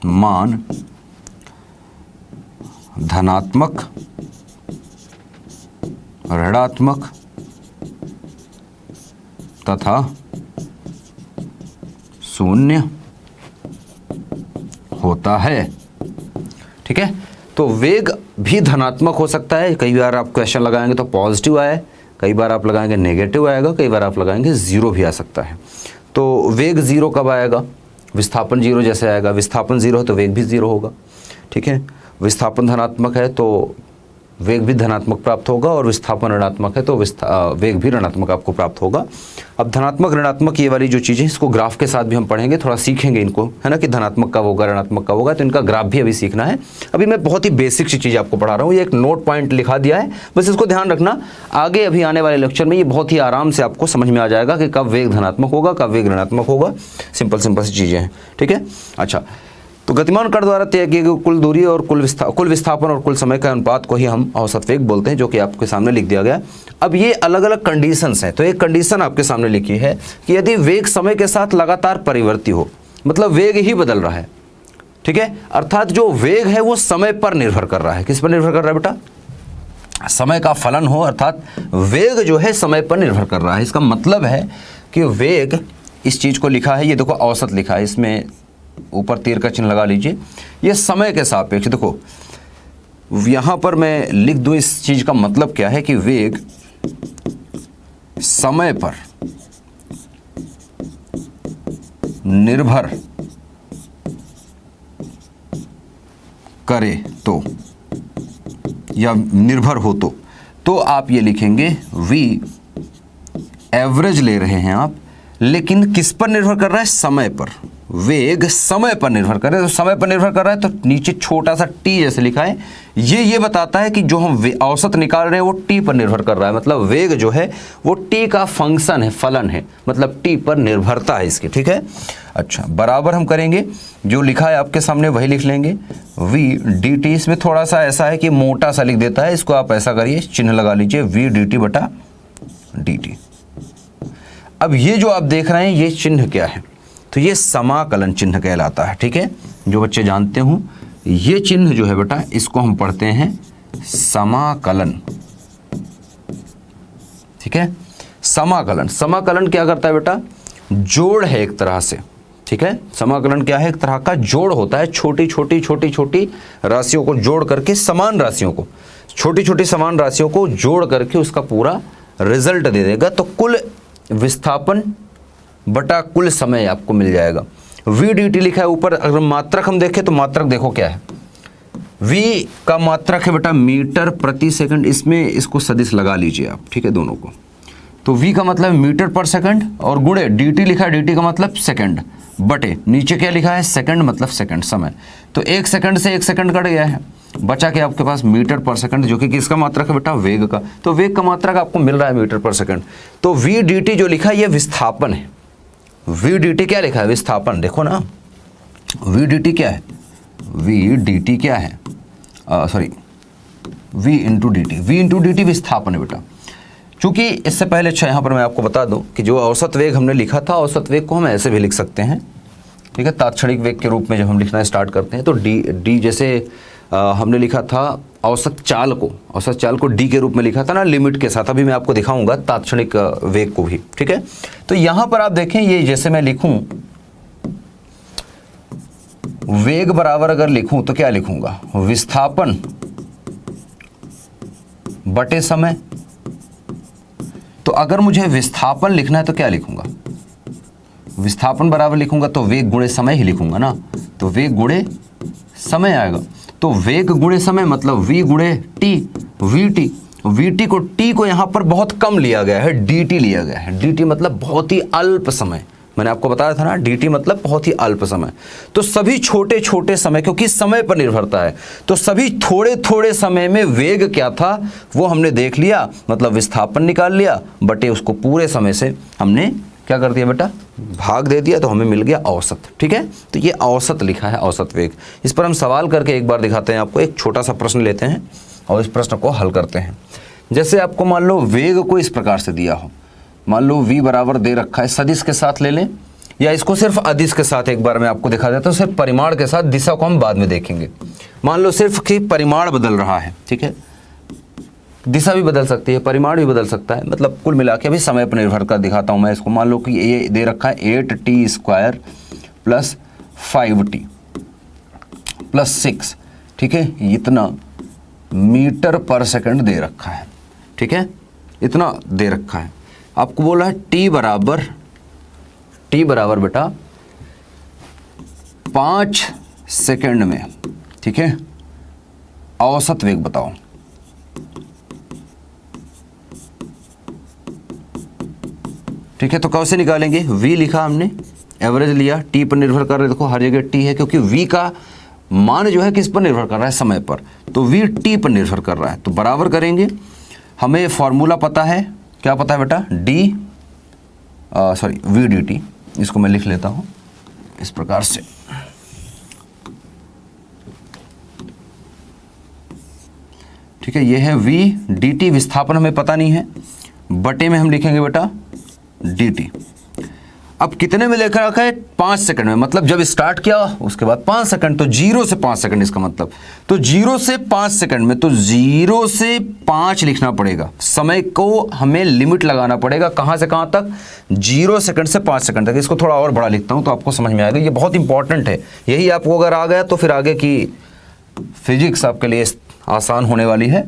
मान धनात्मक, ऋणात्मक तथा शून्य होता है, ठीक है। तो वेग भी धनात्मक हो सकता है। कई बार आप क्वेश्चन लगाएंगे तो पॉजिटिव आए, कई बार आप लगाएंगे नेगेटिव आएगा, कई बार आप लगाएंगे 0 भी आ सकता है। तो वेग 0 कब आएगा, विस्थापन 0 जैसे आएगा, विस्थापन 0 है तो वेग भी 0 होगा, ठीक है। विस्थापन धनात्मक है तो वेग भी धनात्मक प्राप्त होगा, और विस्थापन ऋणात्मक है तो वेग भी ऋणात्मक आपको प्राप्त होगा। अब धनात्मक, ऋणात्मक, ये वाली जो चीज़ें, इसको ग्राफ के साथ भी हम पढ़ेंगे, थोड़ा सीखेंगे इनको, है ना, कि धनात्मक कब होगा, ऋणात्मक कब होगा, तो इनका ग्राफ भी अभी सीखना है। अभी मैं बहुत ही बेसिक सी चीज़ आपको पढ़ा रहा हूँ, ये एक नोट पॉइंट लिखा दिया है, बस इसको ध्यान रखना। आगे अभी आने वाले लेक्चर में ये बहुत ही आराम से आपको समझ में आ जाएगा कि कब वेग धनात्मक होगा, कब वेग ऋणात्मक होगा। सिंपल सी चीज़ें हैं, ठीक है। अच्छा, तो गतिमान कण द्वारा तय किए गए कुल दूरी और कुल विस्थापन और कुल समय का अनुपात को ही हम औसत वेग बोलते हैं, जो कि आपके सामने लिख दिया गया। अब ये अलग अलग कंडीशंस हैं। तो एक कंडीशन आपके सामने लिखी है कि यदि वेग समय के साथ लगातार परिवर्ती हो, मतलब वेग ही बदल रहा है, ठीक है, अर्थात जो वेग है वो समय पर निर्भर कर रहा है। किस पर निर्भर कर रहा है बेटा, समय का फलन हो, अर्थात वेग जो है समय पर निर्भर कर रहा है। इसका मतलब है कि वेग, इस चीज़ को लिखा है, ये देखो औसत लिखा है, इसमें ऊपर तीर का चिन्ह लगा लीजिए, ये समय के सापेक्ष। देखो यहां पर मैं लिख दूं इस चीज का मतलब क्या है कि वेग समय पर निर्भर करे तो, या निर्भर हो तो आप ये लिखेंगे v एवरेज ले रहे हैं आप, लेकिन किस पर निर्भर कर रहा है, समय पर। वेग समय पर निर्भर कर रहा है, तो समय पर निर्भर कर रहा है तो नीचे छोटा सा टी जैसे लिखा है, ये बताता है कि जो हम औसत निकाल रहे हैं वो टी पर निर्भर कर रहा है। मतलब वेग जो है वो टी का फंक्शन है, फलन है, मतलब टी पर निर्भरता है इसकी, ठीक है। अच्छा, बराबर हम करेंगे, जो लिखा है आपके सामने वही लिख लेंगे, v dt। इसमें थोड़ा सा ऐसा है कि मोटा सा लिख देता है, इसको आप ऐसा करिए, चिन्ह लगा लीजिए, v dt बटा dt। अब ये जो आप देख रहे हैं ये चिन्ह क्या है, तो ये समाकलन चिन्ह कहलाता है, ठीक है। जो बच्चे जानते हो ये चिन्ह जो है बेटा, इसको हम पढ़ते हैं समाकलन, ठीक है। समाकलन, समाकलन क्या करता है बेटा, जोड़ है एक तरह से, ठीक है। समाकलन क्या है? एक तरह का जोड़ होता है, छोटी छोटी राशियों को जोड़ करके, समान राशियों को, छोटी छोटी समान राशियों को जोड़ करके उसका पूरा रिजल्ट दे देगा। तो कुल विस्थापन बटा कुल समय आपको मिल जाएगा। वी डी टी लिखा है ऊपर। अगर मात्रक हम देखें तो मात्रक देखो क्या है, v का मात्रक है बेटा मीटर प्रति सेकंड। इसमें इसको सदिश लगा लीजिए आप, ठीक है, दोनों को। तो v का मतलब मीटर पर सेकंड और गुणे dt लिखा है, dt का मतलब सेकंड, बटे नीचे क्या लिखा है, सेकंड मतलब सेकंड समय। तो 1 सेकंड से 1 सेकंड कट गया है, बचा के आपके पास मीटर पर सेकंड, जो कि किसका मात्रक है बेटा, वेग का। तो वेग का मात्रक आपको मिल रहा है मीटर पर सेकंड। तो v dt जो लिखा है ये विस्थापन है। v dt क्या लिखा है, विस्थापन। देखो ना, v dt क्या है, v dt क्या है, sorry v into D T, V into D T विस्थापन है बेटा। चूंकि इससे पहले अच्छा यहाँ पर मैं आपको बता दूं कि जो औसत वेग हमने लिखा था, औसत वेग को हम ऐसे भी लिख सकते हैं, ठीक है, तात्क्षणिक वेग के रूप में जब हम लिखना स्टार्ट करते हैं तो डी जैसे हमने लिखा था औसत चाल को डी के रूप में लिखा था ना, लिमिट के साथ। अभी मैं आपको दिखाऊंगा तात्क्षणिक वेग को भी, ठीक है। तो यहाँ पर आप देखें, ये जैसे मैं लिखूं वेग बराबर अगर लिखूं तो क्या लिखूंगा, विस्थापन बटे समय। तो अगर मुझे विस्थापन लिखना है तो क्या लिखूंगा, विस्थापन बराबर लिखूंगा तो वेग गुणे समय ही लिखूंगा ना, तो वेग गुणे समय आएगा। तो वेग गुणे समय मतलब v गुणे टी, वी टी को t को यहां पर बहुत कम लिया गया है, dt लिया गया है। dt मतलब बहुत ही अल्प समय, मैंने आपको बताया था ना, dt मतलब बहुत ही अल्प समय। तो सभी छोटे छोटे समय, क्योंकि समय पर निर्भरता है, तो सभी थोड़े थोड़े समय में वेग क्या था वो हमने देख लिया, मतलब विस्थापन निकाल लिया, बटे उसको पूरे समय से हमने क्या कर दिया बेटा, भाग दे दिया, तो हमें मिल गया औसत, ठीक है। तो ये औसत लिखा है, औसत वेग। इस पर हम सवाल करके एक बार दिखाते हैं आपको। एक छोटा सा प्रश्न लेते हैं और इस प्रश्न को हल करते हैं। जैसे आपको मान लो वेग को इस प्रकार से दिया हो, मान लो v बराबर दे रखा है, सदिश के साथ ले लें या इसको सिर्फ अदिश के साथ एक बार मैं आपको दिखा देता हूँ, सिर्फ परिमाण के साथ, दिशा को हम बाद में देखेंगे। मान लो सिर्फ कि परिमाण बदल रहा है, ठीक है, दिशा भी बदल सकती है, परिमाण भी बदल सकता है, मतलब कुल मिला के अभी समय पर निर्भर कर दिखाता हूँ मैं इसको। मान लो कि ये दे रखा है 8t² प्लस 5t प्लस 6, ठीक है, इतना मीटर पर सेकंड दे रखा है, ठीक है, इतना दे रखा है। आपको बोला है t बराबर बेटा 5 सेकंड में, ठीक है, औसत वेग बताओ। ठीक है, तो कैसे निकालेंगे, v लिखा हमने, एवरेज लिया, t पर निर्भर कर रहा है, देखो हर जगह t है, क्योंकि v का मान जो है किस पर निर्भर कर रहा है, समय पर, तो v t पर निर्भर कर रहा है। तो बराबर करेंगे, हमें फॉर्मूला पता है, क्या पता है बेटा, v dt, इसको मैं लिख लेता हूं इस प्रकार से, ठीक है, ये है v dt, विस्थापन हमें पता नहीं है, बटे में हम लिखेंगे बेटा dt। अब कितने में लेकर रखा है, 5 सेकंड में, मतलब जब स्टार्ट किया उसके बाद 5 सेकंड, तो 0 से 5 सेकंड इसका मतलब, तो 0 से 5 सेकंड में, तो 0 से 5 लिखना पड़ेगा। समय को हमें लिमिट लगाना पड़ेगा, कहां से कहां तक, 0 सेकंड से 5 सेकंड तक। इसको थोड़ा और बड़ा लिखता हूं तो आपको समझ में आएगा, ये बहुत इंपॉर्टेंट है। यही आपको अगर आ गया तो फिर आगे की फिजिक्स आपके लिए आसान होने वाली है।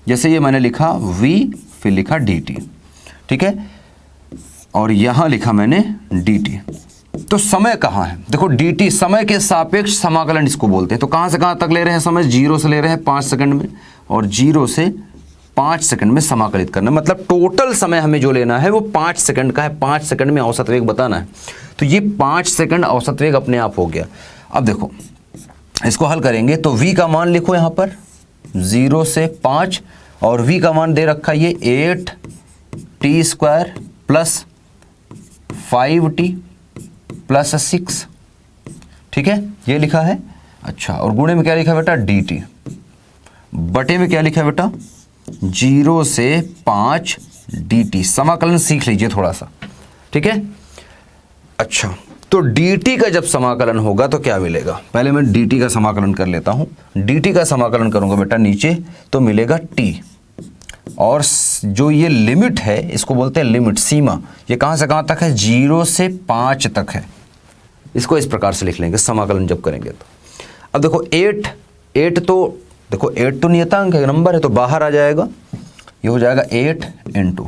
जैसे ये मैंने लिखा v, फिर लिखा dt, ठीक है, और यहां लिखा मैंने dt। तो समय कहां है, देखो dt समय के सापेक्ष समाकलन इसको बोलते हैं। तो कहां से कहां तक ले रहे हैं समय, 0 से ले रहे हैं 5 सेकंड में, और 0 से 5 सेकंड में समाकलित करना, मतलब टोटल समय हमें जो लेना है वो 5 सेकंड का है। 5 सेकंड में औसत वेग बताना है, तो ये 5 सेकंड औसत वेग अपने आप हो गया। अब देखो इसको हल करेंगे, तो v का मान लिखो यहां पर 0 से 5, और v का मान दे रखा है ये 8t² प्लस 5t प्लस 6, ठीक है, ये लिखा है। अच्छा, और गुणे में क्या लिखा है बेटा, dt, बटे में क्या लिखा है बेटा, 0 से 5 dt। समाकलन सीख लीजिए थोड़ा सा, ठीक है। अच्छा, तो dt का जब समाकलन होगा तो क्या मिलेगा, पहले मैं dt का समाकलन कर लेता हूं। dt का समाकलन करूंगा बेटा नीचे, तो मिलेगा t, और जो ये लिमिट है इसको बोलते हैं लिमिट, सीमा, ये कहां से कहां तक है, 0 से 5 तक है, इसको इस प्रकार से लिख लेंगे समाकलन जब करेंगे तो। अब देखो 8 तो देखो 8 तो नियतांक है, नंबर है, तो बाहर आ जाएगा, ये हो जाएगा 8 इंटू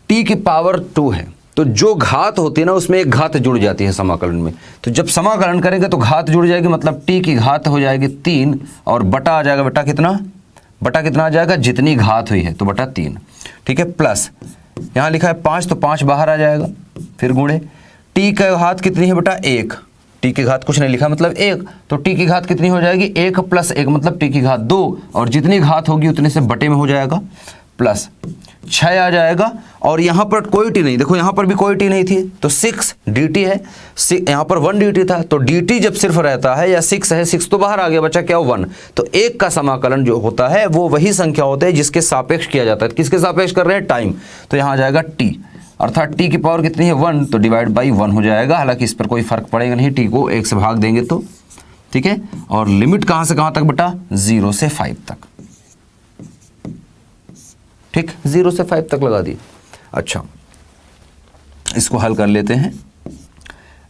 टी की पावर 2 है, तो जो घात होती है ना उसमें एक घात जुड़ जाती है समाकलन में, तो जब समाकलन करेंगे तो घात जुड़ जाएगी, मतलब टी की घात हो जाएगी 3 और बटा आ जाएगा, बटा कितना आ जाएगा, जितनी घात हुई है तो बटा 3, ठीक है। प्लस यहाँ लिखा है 5 तो 5 बाहर आ जाएगा, फिर गुणे टी का घात कितनी है बेटा 1, टी की घात कुछ नहीं लिखा मतलब 1, तो टी की घात कितनी हो जाएगी 1 + 1 मतलब टी की घात 2, और जितनी घात होगी उतने से बटे में हो जाएगा, प्लस 6 आ जाएगा, और यहाँ पर कोई टी नहीं, देखो यहाँ पर भी कोई टी नहीं थी तो 6 dt है, यहाँ पर 1 dt था, तो dt जब सिर्फ रहता है या 6 है, 6 तो बाहर आ गया, बचा क्या 1, तो 1 का समाकलन जो होता है वो वही संख्या होते है जिसके सापेक्ष किया जाता है। किसके सापेक्ष कर रहे हैं, टाइम, तो यहाँ आ जाएगा t, अर्थात t की पावर कितनी है 1, तो डिवाइड बाई 1 हो जाएगा, हालांकि इस पर कोई फर्क पड़ेगा नहीं, t को 1 से भाग देंगे तो, ठीक है। और लिमिट कहाँ से कहाँ तक बेटा, 0 से 5 तक, ठीक, 0 से 5 तक लगा दी। अच्छा, इसको हल कर लेते हैं,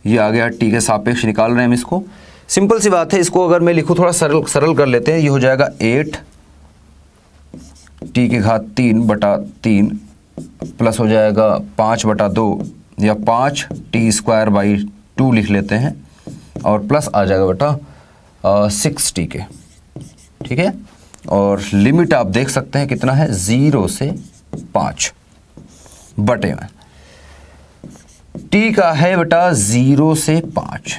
ये आ गया टी के सापेक्ष निकाल रहे हैं हम इसको, सिंपल सी बात है, इसको अगर मैं लिखूँ थोड़ा सरल कर लेते हैं, ये हो जाएगा 8 टी की घात 3 बटा 3 प्लस हो जाएगा 5 बटा 2 या 5 टी स्क्वायर बाई 2 लिख लेते हैं, और प्लस आ जाएगा बेटा 6 टी के, ठीक है। और लिमिट आप देख सकते हैं कितना है, 0 से 5 बटे में टी का है बेटा 0 से 5।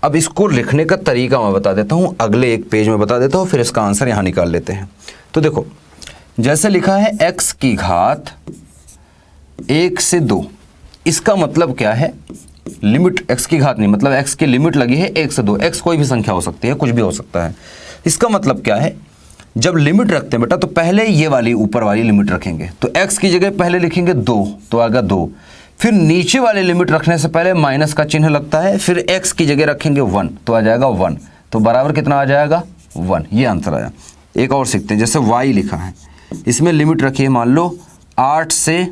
अब इसको लिखने का तरीका मैं बता देता हूं, अगले एक पेज में बता देता हूं, फिर इसका आंसर यहां निकाल लेते हैं। तो देखो जैसे लिखा है x की घात 1 से 2, इसका मतलब क्या है, लिमिट x की घात नहीं, मतलब x की लिमिट लगी है 1 से 2, x कोई भी संख्या हो सकती है, कुछ भी हो सकता है। इसका मतलब क्या है, जब लिमिट रखते हैं बेटा तो पहले ये वाली ऊपर वाली लिमिट रखेंगे, तो x की जगह पहले लिखेंगे 2 तो आएगा 2, फिर नीचे वाली लिमिट रखने से पहले माइनस का चिन्ह लगता है, फिर x की जगह रखेंगे 1 तो आ जाएगा 1, तो बराबर कितना आ जाएगा 1, ये आंसर आया। एक और सीखते हैं, जैसे y लिखा है, इसमें लिमिट रखिए मान लो 8 से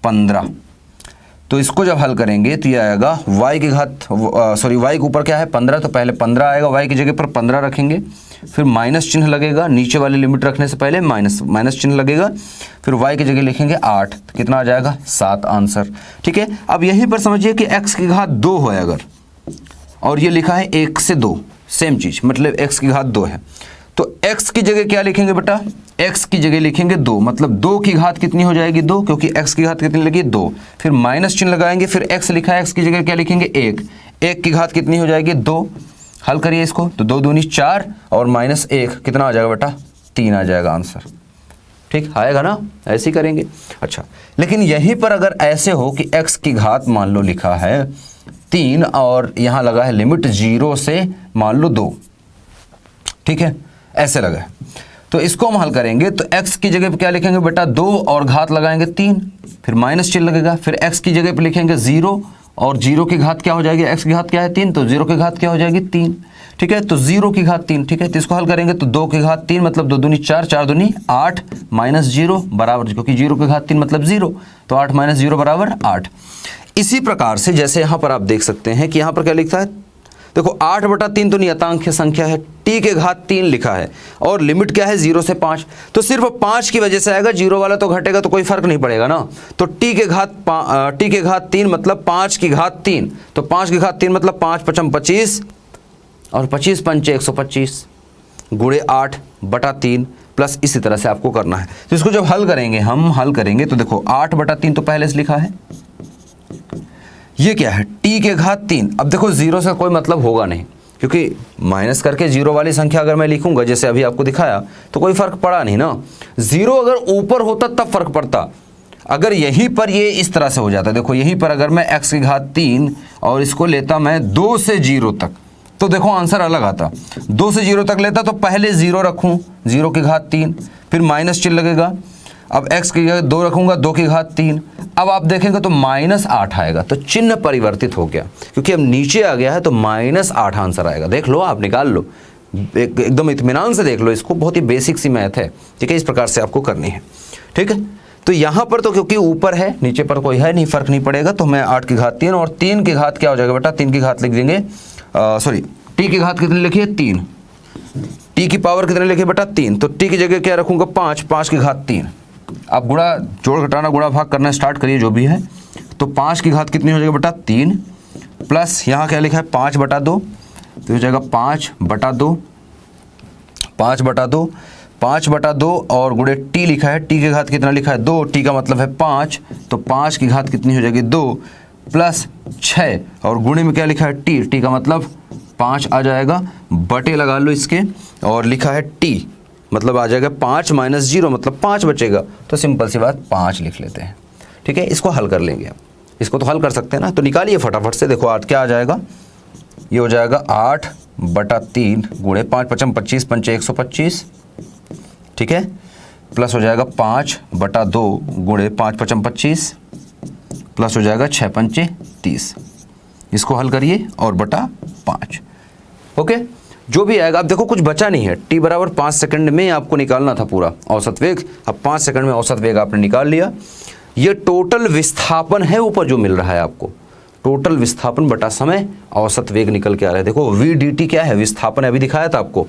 15, तो इसको जब हल करेंगे तो ये आएगा y की घात y के ऊपर क्या है 15, तो पहले 15 आएगा, y की जगह पर 15 रखेंगे, फिर माइनस चिन्ह लगेगा, नीचे वाली लिमिट रखने से पहले माइनस चिन्ह लगेगा, फिर y की जगह लिखेंगे 8, तो कितना आ जाएगा 7 आंसर, ठीक है। अब यहीं पर समझिए कि x की घात 2 है अगर, और ये लिखा है 1 से 2, सेम चीज, मतलब x की घात 2 है, तो x की जगह क्या लिखेंगे बेटा, x की जगह लिखेंगे 2, मतलब 2 की घात कितनी हो जाएगी 2, क्योंकि x की घात कितनी लगी 2, फिर माइनस चिन्ह लगाएंगे, फिर x लिखा है, x की जगह क्या लिखेंगे 1 की घात कितनी हो जाएगी 2, हल करिए इसको, तो 2 दूनी 4 और माइनस 1 कितना आ जाएगा बेटा 3 आ जाएगा आंसर, ठीक आएगा ना, ऐसे ही करेंगे। अच्छा, लेकिन यहीं पर अगर ऐसे हो कि x की घात मान लो लिखा है 3 और यहाँ लगा है लिमिट 0 से मान लो 2, ठीक है, ऐसे लगा है, तो इसको हम हल करेंगे, तो x की जगह पे क्या लिखेंगे बेटा 2 और घात लगाएंगे 3, फिर माइनस चिन्ह लगेगा, फिर x की जगह पे लिखेंगे 0 और 0 की घात क्या हो जाएगी, x की घात क्या है 3, तो 0 की घात क्या हो जाएगी 3, ठीक है, तो 0 की घात 3, ठीक है, तो इसको हल करेंगे तो 2 की घात 3 मतलब 2 दूनी 4, 4 दूनी 8 माइनस 0 बराबर, क्योंकि 0 की घात 3 मतलब 0, तो 8 माइनस 0 बराबर 8। इसी प्रकार से जैसे यहाँ पर आप देख सकते हैं कि यहाँ पर क्या लिखता है, देखो 8 बटा 3 तो नियतांक संख्या है, t के घात 3 लिखा है और लिमिट क्या है 0 से 5, तो सिर्फ 5 की वजह से आएगा, 0 वाला तो घटेगा तो कोई फर्क नहीं पड़ेगा ना, तो t के घात 3 मतलब 5 की घात 3, तो 5 की घात 3 मतलब 5 5 25 और 25 पंचे 125 गुणे 8 बटा 3 प्लस इसी तरह से आपको करना है। तो इसको जब हम हल करेंगे तो देखो 8 बटा 3 तो पहले से लिखा है, ये क्या है t के घात 3, अब देखो 0 से कोई मतलब होगा नहीं, क्योंकि माइनस करके 0 वाली संख्या अगर मैं लिखूंगा जैसे अभी आपको दिखाया तो कोई फर्क पड़ा नहीं ना, 0 अगर ऊपर होता तब फर्क पड़ता, अगर यहीं पर ये इस तरह से हो जाता, देखो यहीं पर अगर मैं x की घात 3 और इसको लेता मैं 2 से 0 तक, तो देखो आंसर अलग आता, 2 से 0 तक लेता तो पहले 0 रखूं, 0 की घात 3, फिर माइनस चिन्ह लगेगा, अब x की जगह 2 रखूंगा, 2 की घात 3, अब आप देखेंगे तो -8 आएगा, तो चिन्ह परिवर्तित हो गया, क्योंकि अब नीचे आ गया है तो -8 आंसर आएगा। देख लो, आप निकाल लो, एकदम इत्मीनान से देख लो इसको, बहुत ही बेसिक सी मैथ है, ठीक है, इस प्रकार से आपको करनी है, ठीक है। तो यहाँ पर तो क्योंकि ऊपर है नीचे पर कोई है नहीं, फर्क नहीं पड़ेगा, तो मैं 8 की घात 3 और 3 की घात क्या हो जाएगा बेटा, 3 की घात लिख देंगे सॉरी टी की घात कितनी लिखी है 3, टी की पावर कितने लिखी है बेटा 3, तो टी की जगह क्या रखूंगा 5, 5 की घात 3। आप गुणा जोड़ घटाना गुणा भाग करना स्टार्ट करिए जो भी है। तो 5 की घात कितनी हो जाएगी बेटा 3, प्लस यहाँ क्या लिखा है 5/2, तो हो जाएगा 5/2, 5/2, 5/2 और गुणे टी लिखा है, टी की घात कितना लिखा है 2, टी का मतलब है 5, तो 5 की घात कितनी हो जाएगी 2 प्लस 6 और गुणे में क्या लिखा है टी, टी का मतलब 5 आ जाएगा, बटे लगा लो इसके और लिखा है टी मतलब आ जाएगा 5 - 0 मतलब 5 बचेगा, तो सिंपल सी बात 5 लिख लेते हैं। ठीक है, इसको हल कर लेंगे, इसको तो हल कर सकते हैं ना, तो निकालिए फटाफट से। देखो 8 क्या आ जाएगा, ये हो जाएगा 8/3 गुणे 5 × 5 = 25, 5 × 125, ठीक है, प्लस हो जाएगा 5/2 गुणे 5 × 5 = 25, प्लस हो जाएगा 6 × 5 = 30। इसको हल करिए और बटा 5। ओके, जो भी आएगा। अब देखो कुछ बचा नहीं है, t बराबर 5 सेकंड में आपको निकालना था पूरा औसत वेग। अब 5 सेकंड में औसत वेग आपने निकाल लिया। ये टोटल विस्थापन है ऊपर जो मिल रहा है आपको, टोटल विस्थापन बटा समय औसत वेग निकल के आ रहा है। देखो v dt क्या है, विस्थापन अभी दिखाया था आपको,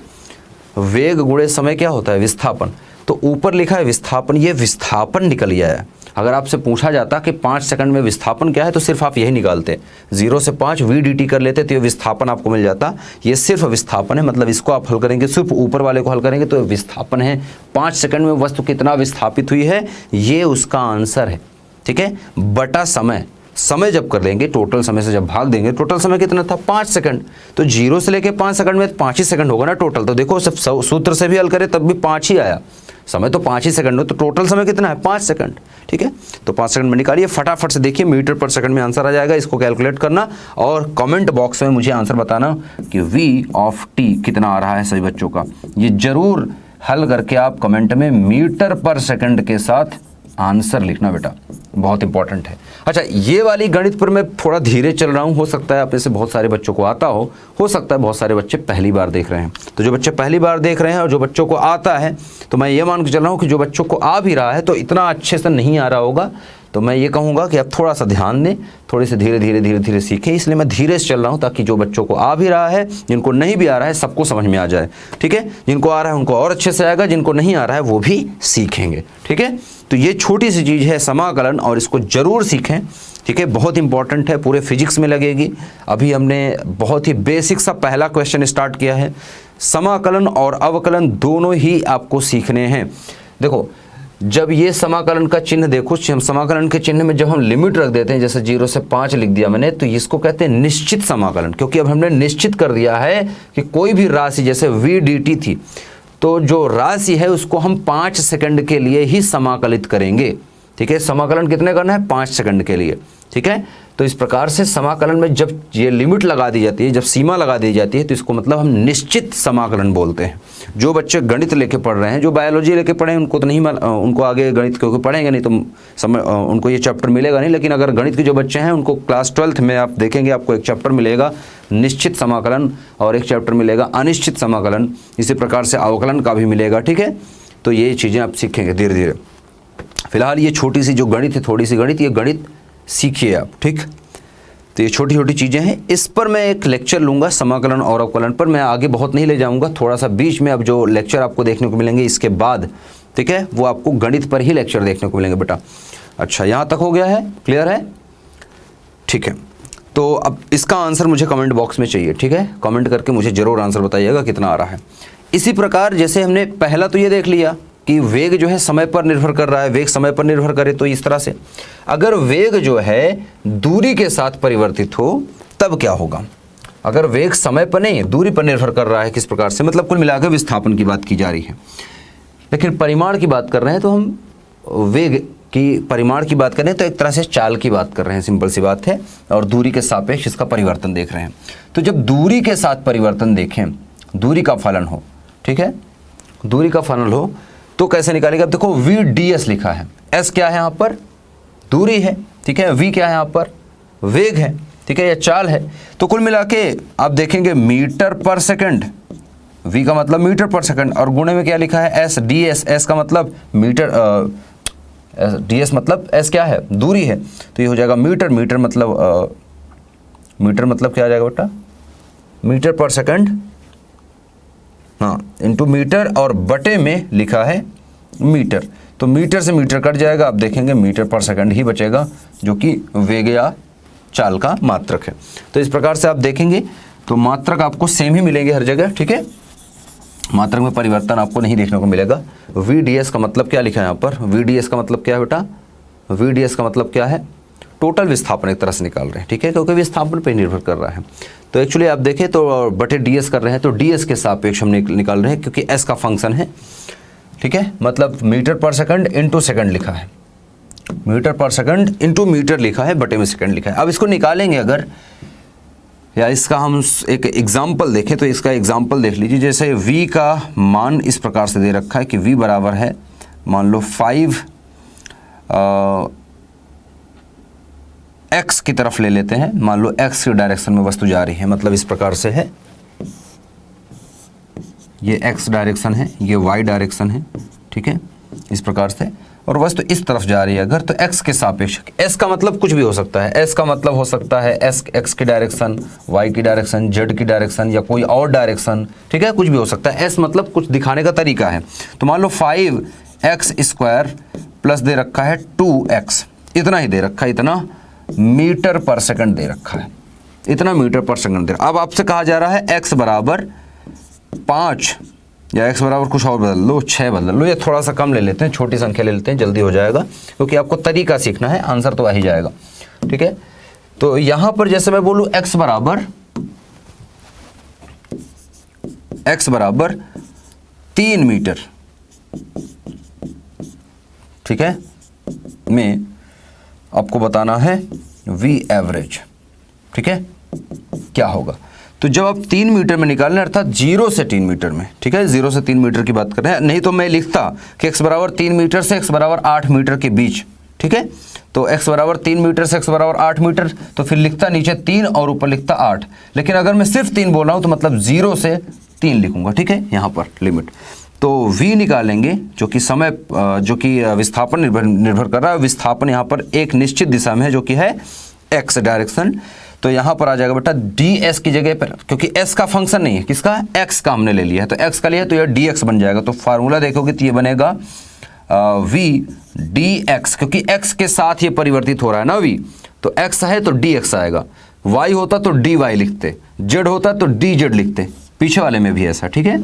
वेग गुणे समय क्या होता है विस्थापन, तो ऊपर लिखा है विस्थापन, ये विस्थापन निकल गया है। अगर आपसे पूछा जाता कि 5 सेकंड में विस्थापन क्या है तो सिर्फ आप यही निकालते, 0 से 5 v dt कर लेते तो ये विस्थापन आपको मिल जाता। ये सिर्फ विस्थापन है, मतलब इसको आप हल करेंगे, सिर्फ ऊपर वाले को हल करेंगे तो विस्थापन है। 5 सेकंड में वस्तु कितना विस्थापित हुई है ये उसका आंसर है। ठीक है, बटा समय, समय जब कर लेंगे टोटल समय से जब भाग देंगे, टोटल समय कितना था 5 सेकंड, तो 0 से लेके 5 सेकंड में 5 ही सेकंड होगा ना टोटल। तो देखो सब सूत्र से भी हल करें तब भी 5 ही आया, समय तो 5 ही सेकंड हो, तो टोटल समय कितना है 5 सेकंड। ठीक है, तो 5 सेकंड में निकालिए फटाफट से, देखिए मीटर पर सेकंड में आंसर आ जाएगा। इसको कैलकुलेट करना और कमेंट बॉक्स में मुझे आंसर बताना कि v/t कितना आ रहा है सभी बच्चों का। ये जरूर हल करके आप कमेंट में मीटर पर सेकंड के साथ आंसर लिखना बेटा, बहुत इंपॉर्टेंट है। अच्छा, ये वाली गणित पर मैं थोड़ा धीरे चल रहा हूँ, हो सकता है आप में से बहुत सारे बच्चों को आता हो सकता है बहुत सारे बच्चे पहली बार देख रहे हैं। तो जो बच्चे पहली बार देख रहे हैं और जो बच्चों को आता है, तो मैं ये मान के चल रहा हूँ कि जो बच्चों को आ भी रहा है तो इतना अच्छे से नहीं आ रहा होगा, तो मैं ये कहूँगा कि आप थोड़ा सा ध्यान दें, थोड़े से धीरे धीरे सीखें। इसलिए मैं धीरे से चल रहा हूँ ताकि जो बच्चों को आ भी रहा है, जिनको नहीं भी आ रहा है, सबको समझ में आ जाए। ठीक है, जिनको आ रहा है उनको और अच्छे से आएगा, जिनको नहीं आ रहा है वो भी सीखेंगे। ठीक है, तो ये छोटी सी चीज़ है समाकलन, और इसको ज़रूर सीखें। ठीक है, बहुत इंपॉर्टेंट है, पूरे फिजिक्स में लगेगी। अभी हमने बहुत ही बेसिक सा पहला क्वेश्चन स्टार्ट किया है। समाकलन और अवकलन दोनों ही आपको सीखने हैं। देखो, जब ये समाकलन का चिन्ह देखो, समाकलन के चिन्ह में जब हम लिमिट रख देते हैं, जैसे 0 से 5 लिख दिया मैंने, तो इसको कहते हैं निश्चित समाकलन, क्योंकि अब हमने निश्चित कर दिया है कि कोई भी राशि जैसे v dt थी, तो जो राशि है उसको हम 5 सेकंड के लिए ही समाकलित करेंगे। ठीक है, समाकलन कितने करना है 5 सेकंड के लिए। ठीक है, तो इस प्रकार से समाकलन में जब ये लिमिट लगा दी जाती है, जब सीमा लगा दी जाती है, तो इसको मतलब हम निश्चित समाकलन बोलते हैं। जो बच्चे गणित लेके पढ़ रहे हैं, जो बायोलॉजी लेके पढ़े हैं उनको तो नहीं, उनको आगे गणित क्योंकि पढ़ेंगे नहीं तो उनको ये चैप्टर मिलेगा नहीं, लेकिन अगर गणित के जो बच्चे हैं उनको क्लास 12th में आप देखेंगे, आपको एक चैप्टर मिलेगा निश्चित समाकलन और एक चैप्टर मिलेगा अनिश्चित समाकलन, इसी प्रकार से अवकलन का भी मिलेगा। ठीक है, तो ये चीज़ें आप सीखेंगे धीरे धीरे। फिलहाल ये छोटी सी जो गणित है, थोड़ी सी गणित, ये गणित सीखिए आप। ठीक, तो ये छोटी छोटी चीज़ें हैं, इस पर मैं एक लेक्चर लूँगा समाकलन और अवकलन पर। मैं आगे बहुत नहीं ले जाऊँगा, थोड़ा सा बीच में अब जो लेक्चर आपको देखने को मिलेंगे इसके बाद, ठीक है, वो आपको गणित पर ही लेक्चर देखने को मिलेंगे बेटा। अच्छा, यहाँ तक हो गया है, क्लियर है? ठीक है, तो अब इसका आंसर मुझे कमेंट बॉक्स में चाहिए। ठीक है, कमेंट करके मुझे ज़रूर आंसर बताइएगा कितना आ रहा है। इसी प्रकार जैसे हमने पहला तो ये देख लिया कि वेग जो है समय पर निर्भर कर रहा है, वेग समय पर निर्भर करे तो इस तरह से। अगर वेग जो है दूरी के साथ परिवर्तित हो तब क्या होगा? अगर वेग समय पर नहीं दूरी पर निर्भर कर रहा है, किस प्रकार से, मतलब कुल मिलाकर विस्थापन की बात की जा रही है, लेकिन परिमाण की बात कर रहे हैं, तो हम वेग की परिमाण की बात कर रहे हैं तो एक तरह से चाल की बात कर रहे हैं, सिंपल सी बात है, और दूरी के सापेक्ष इसका परिवर्तन देख रहे हैं। तो जब दूरी के साथ परिवर्तन देखें, दूरी का फलन हो, ठीक है, दूरी का फलन हो तो कैसे निकालेगा? अब देखो v ds लिखा है, s क्या है यहाँ पर? दूरी है, ठीक है, v क्या है यहाँ पर? वेग है, ठीक है, या चाल है। तो कुल मिला के आप देखेंगे मीटर पर सेकंड, v का मतलब मीटर पर सेकंड, और गुणे में क्या लिखा है s ds, s का मतलब मीटर, ds मतलब s क्या है? दूरी है, तो ये हो जाएगा मीटर, मीटर मतलब मीटर मतलब क्या आ जाएगा बेटा? मीटर पर सेकंड, हाँ इंटू मीटर, और बटे में लिखा है मीटर, तो मीटर से मीटर कट जाएगा, आप देखेंगे मीटर पर सेकंड ही बचेगा जो कि वेग या चाल का मात्रक है। तो इस प्रकार से आप देखेंगे तो मात्रक आपको सेम ही मिलेंगे हर जगह, ठीक है, मात्रक में परिवर्तन आपको नहीं देखने को मिलेगा। VDS का मतलब क्या लिखा है यहाँ पर, VDS का मतलब क्या है बेटा, VDS का मतलब क्या है, टोटल विस्थापन एक तरह से निकाल रहे हैं, ठीक है, क्योंकि विस्थापन पर निर्भर कर रहा है। तो एक्चुअली आप देखें तो बटे DS कर रहे हैं, तो DS के सापेक्ष हम निकाल रहे हैं क्योंकि S का फंक्शन है, ठीक है, मतलब मीटर पर सेकंड इंटू सेकंड लिखा है, मीटर पर सेकंड इंटू मीटर लिखा है, बटे में सेकंड लिखा है। अब इसको निकालेंगे अगर, या इसका हम एक एग्जाम्पल देखें तो इसका एग्जाम्पल देख लीजिए। जैसे V का मान इस प्रकार से दे रखा है कि V बराबर है, मान लो 5 x की तरफ ले लेते हैं, मान लो x की डायरेक्शन में वस्तु जा रही है, मतलब इस प्रकार से है, ये x डायरेक्शन है, ये y डायरेक्शन है, ठीक है, इस प्रकार से, और वस्तु इस तरफ जा रही है अगर, तो x के सापेक्ष, s का मतलब कुछ भी हो सकता है, s का मतलब हो सकता है x की डायरेक्शन, y की डायरेक्शन, z की डायरेक्शन, या कोई और डायरेक्शन, ठीक है, कुछ भी हो सकता है। s मतलब कुछ दिखाने का तरीका है। तो मान लो 5x² प्लस दे रखा है 2x, इतना ही दे रखा है, इतना मीटर पर सेकंड दे रखा है, इतना मीटर पर सेकंड दे रखा है। अब आपसे कहा जा रहा है x बराबर 5 या x बराबर कुछ और बदल लो, 6 बदल लो, या थोड़ा सा कम ले लेते हैं, छोटी संख्या ले लेते हैं, जल्दी हो जाएगा, क्योंकि आपको तरीका सीखना है, आंसर तो आ ही जाएगा, ठीक है। तो यहां पर जैसे मैं बोलूं x बराबर 3 मीटर, ठीक है, में आपको बताना है V एवरेज, ठीक है, क्या होगा। तो जब आप 3 मीटर में निकालना, अर्थात 0 से 3 मीटर में, ठीक है, 0 से 3 मीटर की बात कर रहे हैं, नहीं तो मैं लिखता कि x बराबर 3 मीटर से x बराबर 8 मीटर के बीच, ठीक है, तो x बराबर 3 मीटर से x बराबर 8 मीटर, तो फिर लिखता नीचे 3 और ऊपर लिखता 8, लेकिन अगर मैं सिर्फ 3 बोल रहा हूं तो मतलब 0 से 3 लिखूंगा, ठीक है, यहां पर लिमिट। तो V निकालेंगे जो कि समय, जो कि विस्थापन निर्भर कर रहा है, विस्थापन यहाँ पर एक निश्चित दिशा में है जो कि है x डायरेक्शन, तो यहाँ पर आ जाएगा बेटा ds की जगह पर, क्योंकि s का फंक्शन नहीं है, किसका, x का हमने ले लिया है, तो x का लिया है तो यह dx बन जाएगा। तो फार्मूला देखोगे तो ये बनेगा v dx, क्योंकि x के साथ ये परिवर्तित हो रहा है ना v, तो x है तो dx आएगा, y होता तो dy लिखते, z होता तो dz लिखते, पीछे वाले में भी ऐसा, ठीक है,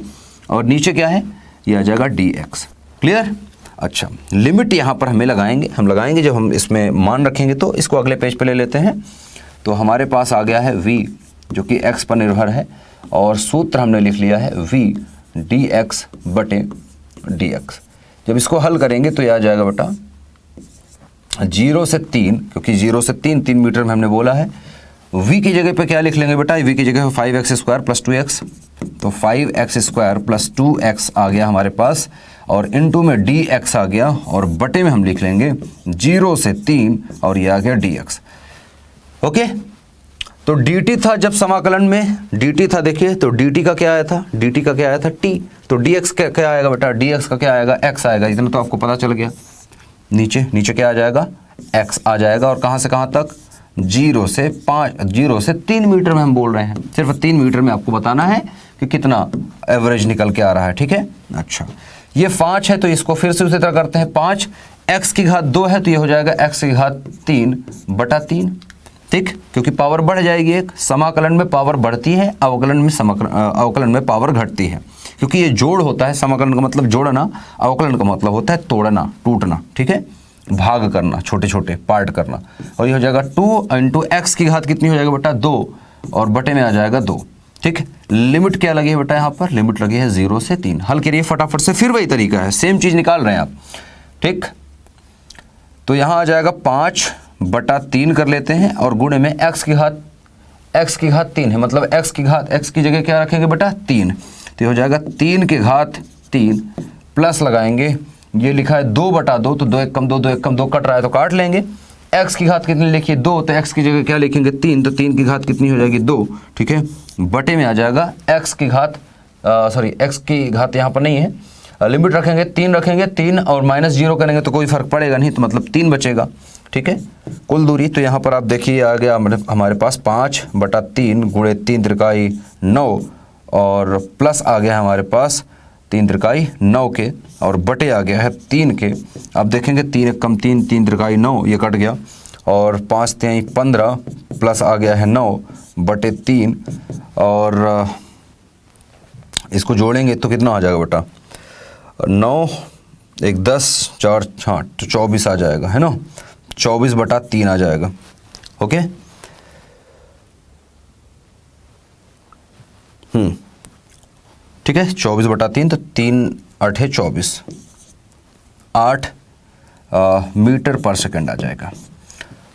और नीचे क्या है, ये आ जाएगा dx। क्लियर। अच्छा, लिमिट यहाँ पर हमें लगाएंगे जब हम इसमें मान रखेंगे, तो इसको अगले पेज पे ले लेते हैं। तो हमारे पास आ गया है v जो कि x पर निर्भर है, और सूत्र हमने लिख लिया है v dx बटे dx। जब इसको हल करेंगे तो यह आ जाएगा बेटा 0 से 3, क्योंकि 0 से 3 मीटर में हमने बोला है। v की जगह पे क्या लिख लेंगे बेटा, v की जगह 5x² प्लस 2x, तो 5x² प्लस 2x आ गया हमारे पास, और इनटू में dx आ गया, और बटे में हम लिख लेंगे 0 से 3 और ये आ गया dx। ओके, तो dt था जब समाकलन में, dt था, देखिए तो dt का क्या आया था, dt का क्या आया था t, तो dx क्या आएगा बेटा, dx का क्या आएगा, x आएगा, इतना तो आपको पता चल गया। नीचे क्या आ जाएगा, x आ जाएगा, और कहाँ से कहाँ तक, 0 से 3 मीटर में हम बोल रहे हैं, सिर्फ 3 मीटर में आपको बताना है कि कितना एवरेज निकल के आ रहा है, ठीक है। अच्छा, ये 5 है तो इसको फिर से उसी तरह करते हैं, 5 x की घात 2 है तो ये हो जाएगा x की घात 3 बटा 3, ठीक, क्योंकि पावर बढ़ जाएगी, एक समाकलन में पावर बढ़ती है, अवकलन में पावर घटती है, क्योंकि ये जोड़ होता है, समाकलन का मतलब जोड़ना, अवकलन का मतलब होता है तोड़ना, टूटना, ठीक है, भाग करना, छोटे छोटे पार्ट करना, और ये हो जाएगा 2 इंटू एक्स की घात कितनी हो जाएगा बेटा 2, और बटे में आ जाएगा 2, ठीक। लिमिट क्या लगी है बेटा, यहाँ पर लिमिट लगी है 0 से 3। हल करिए फटाफट से, फिर वही तरीका है, सेम चीज निकाल रहे हैं आप, ठीक। तो यहाँ आ जाएगा 5 बटा 3 कर लेते हैं, और गुणे में x की घात 3 है, मतलब x की जगह क्या रखेंगे बेटा 3, तो ये हो जाएगा 3 की घात 3 प्लस लगाएंगे, ये लिखा है 2 बटा 2, तो 2 1 कम 2, 2 1 कम 2 कट रहा है तो काट लेंगे। x की घात कितनी लिखिए 2, तो x की जगह क्या लिखेंगे 3, तो 3 की घात कितनी हो जाएगी 2, ठीक है, बटे में आ जाएगा x की घात यहाँ पर नहीं है, लिमिट रखेंगे 3 और -0 करेंगे तो कोई फर्क पड़ेगा नहीं, तो मतलब 3 बचेगा, ठीक है। कुल दूरी तो यहाँ पर आप देखिए आ गया हमारे पास 5/3 गुणे 3 त्रिकाई 9 और प्लस आ गया हमारे पास 3 त्रिकाई 9 के और बटे आ गया है 3 के। आप देखेंगे 3 एक कम 3, 3 त्रिकाई 9 ये कट गया और 5 3 15 प्लस आ गया है 9 बटे 3 और इसको जोड़ेंगे तो कितना आ जाएगा बेटा 9 एक 10 4 हाँ तो 24 आ जाएगा, है ना। 24/3 आ जाएगा। ओके ठीक है 24/3 तो 3 8 है 24 8 मीटर पर सेकंड आ जाएगा।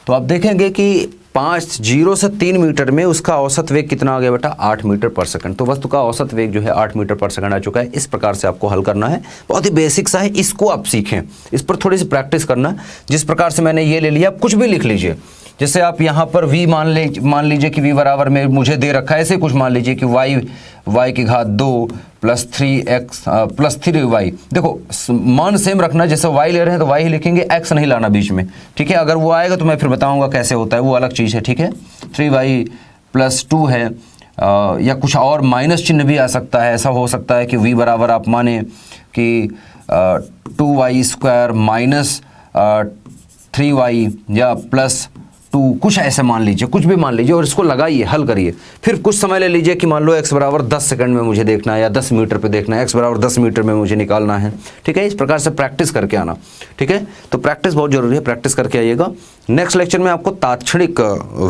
तो आप देखेंगे कि 0 से 3 मीटर में उसका औसत वेग कितना आ गया बेटा 8 मीटर पर सेकंड। तो वस्तु का औसत वेग जो है 8 मीटर पर सेकंड आ चुका है। इस प्रकार से आपको हल करना है, बहुत ही बेसिक सा है, इसको आप सीखें, इस पर थोड़ी सी प्रैक्टिस करना। जिस प्रकार से मैंने ये ले लिया, आप कुछ भी लिख लीजिए। जैसे आप यहाँ पर v मान लीजिए कि v बराबर में मुझे दे रखा है, ऐसे कुछ मान लीजिए कि y की घात 2 + 3x + 3y। देखो मान सेम रखना, जैसे y ले रहे हैं तो y ही लिखेंगे, x नहीं लाना बीच में, ठीक है। अगर वो आएगा तो मैं फिर बताऊंगा कैसे होता है, वो अलग चीज़ है, ठीक है। 3y + 2 है या कुछ और माइनस चिन्ह भी आ सकता है। ऐसा हो सकता है कि v बराबर आप माने कि 2y² - 3y या +2 कुछ ऐसे मान लीजिए, कुछ भी मान लीजिए और इसको लगाइए, हल करिए। फिर कुछ समय ले लीजिए कि मान लो x बराबर 10 सेकंड में मुझे देखना है या 10 मीटर पे देखना है, x बराबर 10 मीटर में मुझे निकालना है, ठीक है। इस प्रकार से प्रैक्टिस करके आना, ठीक है। तो प्रैक्टिस बहुत जरूरी है, प्रैक्टिस करके आइएगा। नेक्स्ट लेक्चर में आपको तात्क्षणिक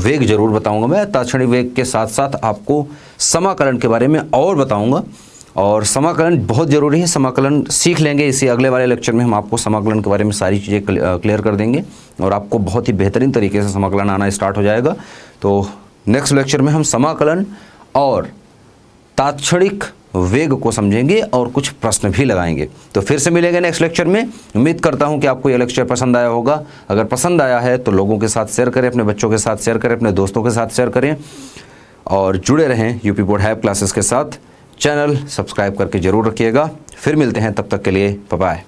वेग जरूर बताऊँगा मैं, तात्क्षणिक वेग के साथ साथ आपको समाकलन के बारे में और बताऊँगा। और समाकलन बहुत ज़रूरी है, समाकलन सीख लेंगे इसी अगले वाले लेक्चर में। हम आपको समाकलन के बारे में सारी चीज़ें क्लियर कर देंगे और आपको बहुत ही बेहतरीन तरीके से समाकलन आना स्टार्ट हो जाएगा। तो नेक्स्ट लेक्चर में हम समाकलन और तात्क्षणिक वेग को समझेंगे और कुछ प्रश्न भी लगाएंगे। तो फिर से मिलेंगे नेक्स्ट लेक्चर में। उम्मीद करता हूं कि आपको यह लेक्चर पसंद आया होगा। अगर पसंद आया है तो लोगों के साथ शेयर करें, अपने बच्चों के साथ शेयर करें, अपने दोस्तों के साथ शेयर करें और जुड़े रहें यूपी बोर्ड हायर क्लासेस के साथ। चैनल सब्सक्राइब करके ज़रूर रखिएगा। फिर मिलते हैं, तब तक के लिए बाय बाय।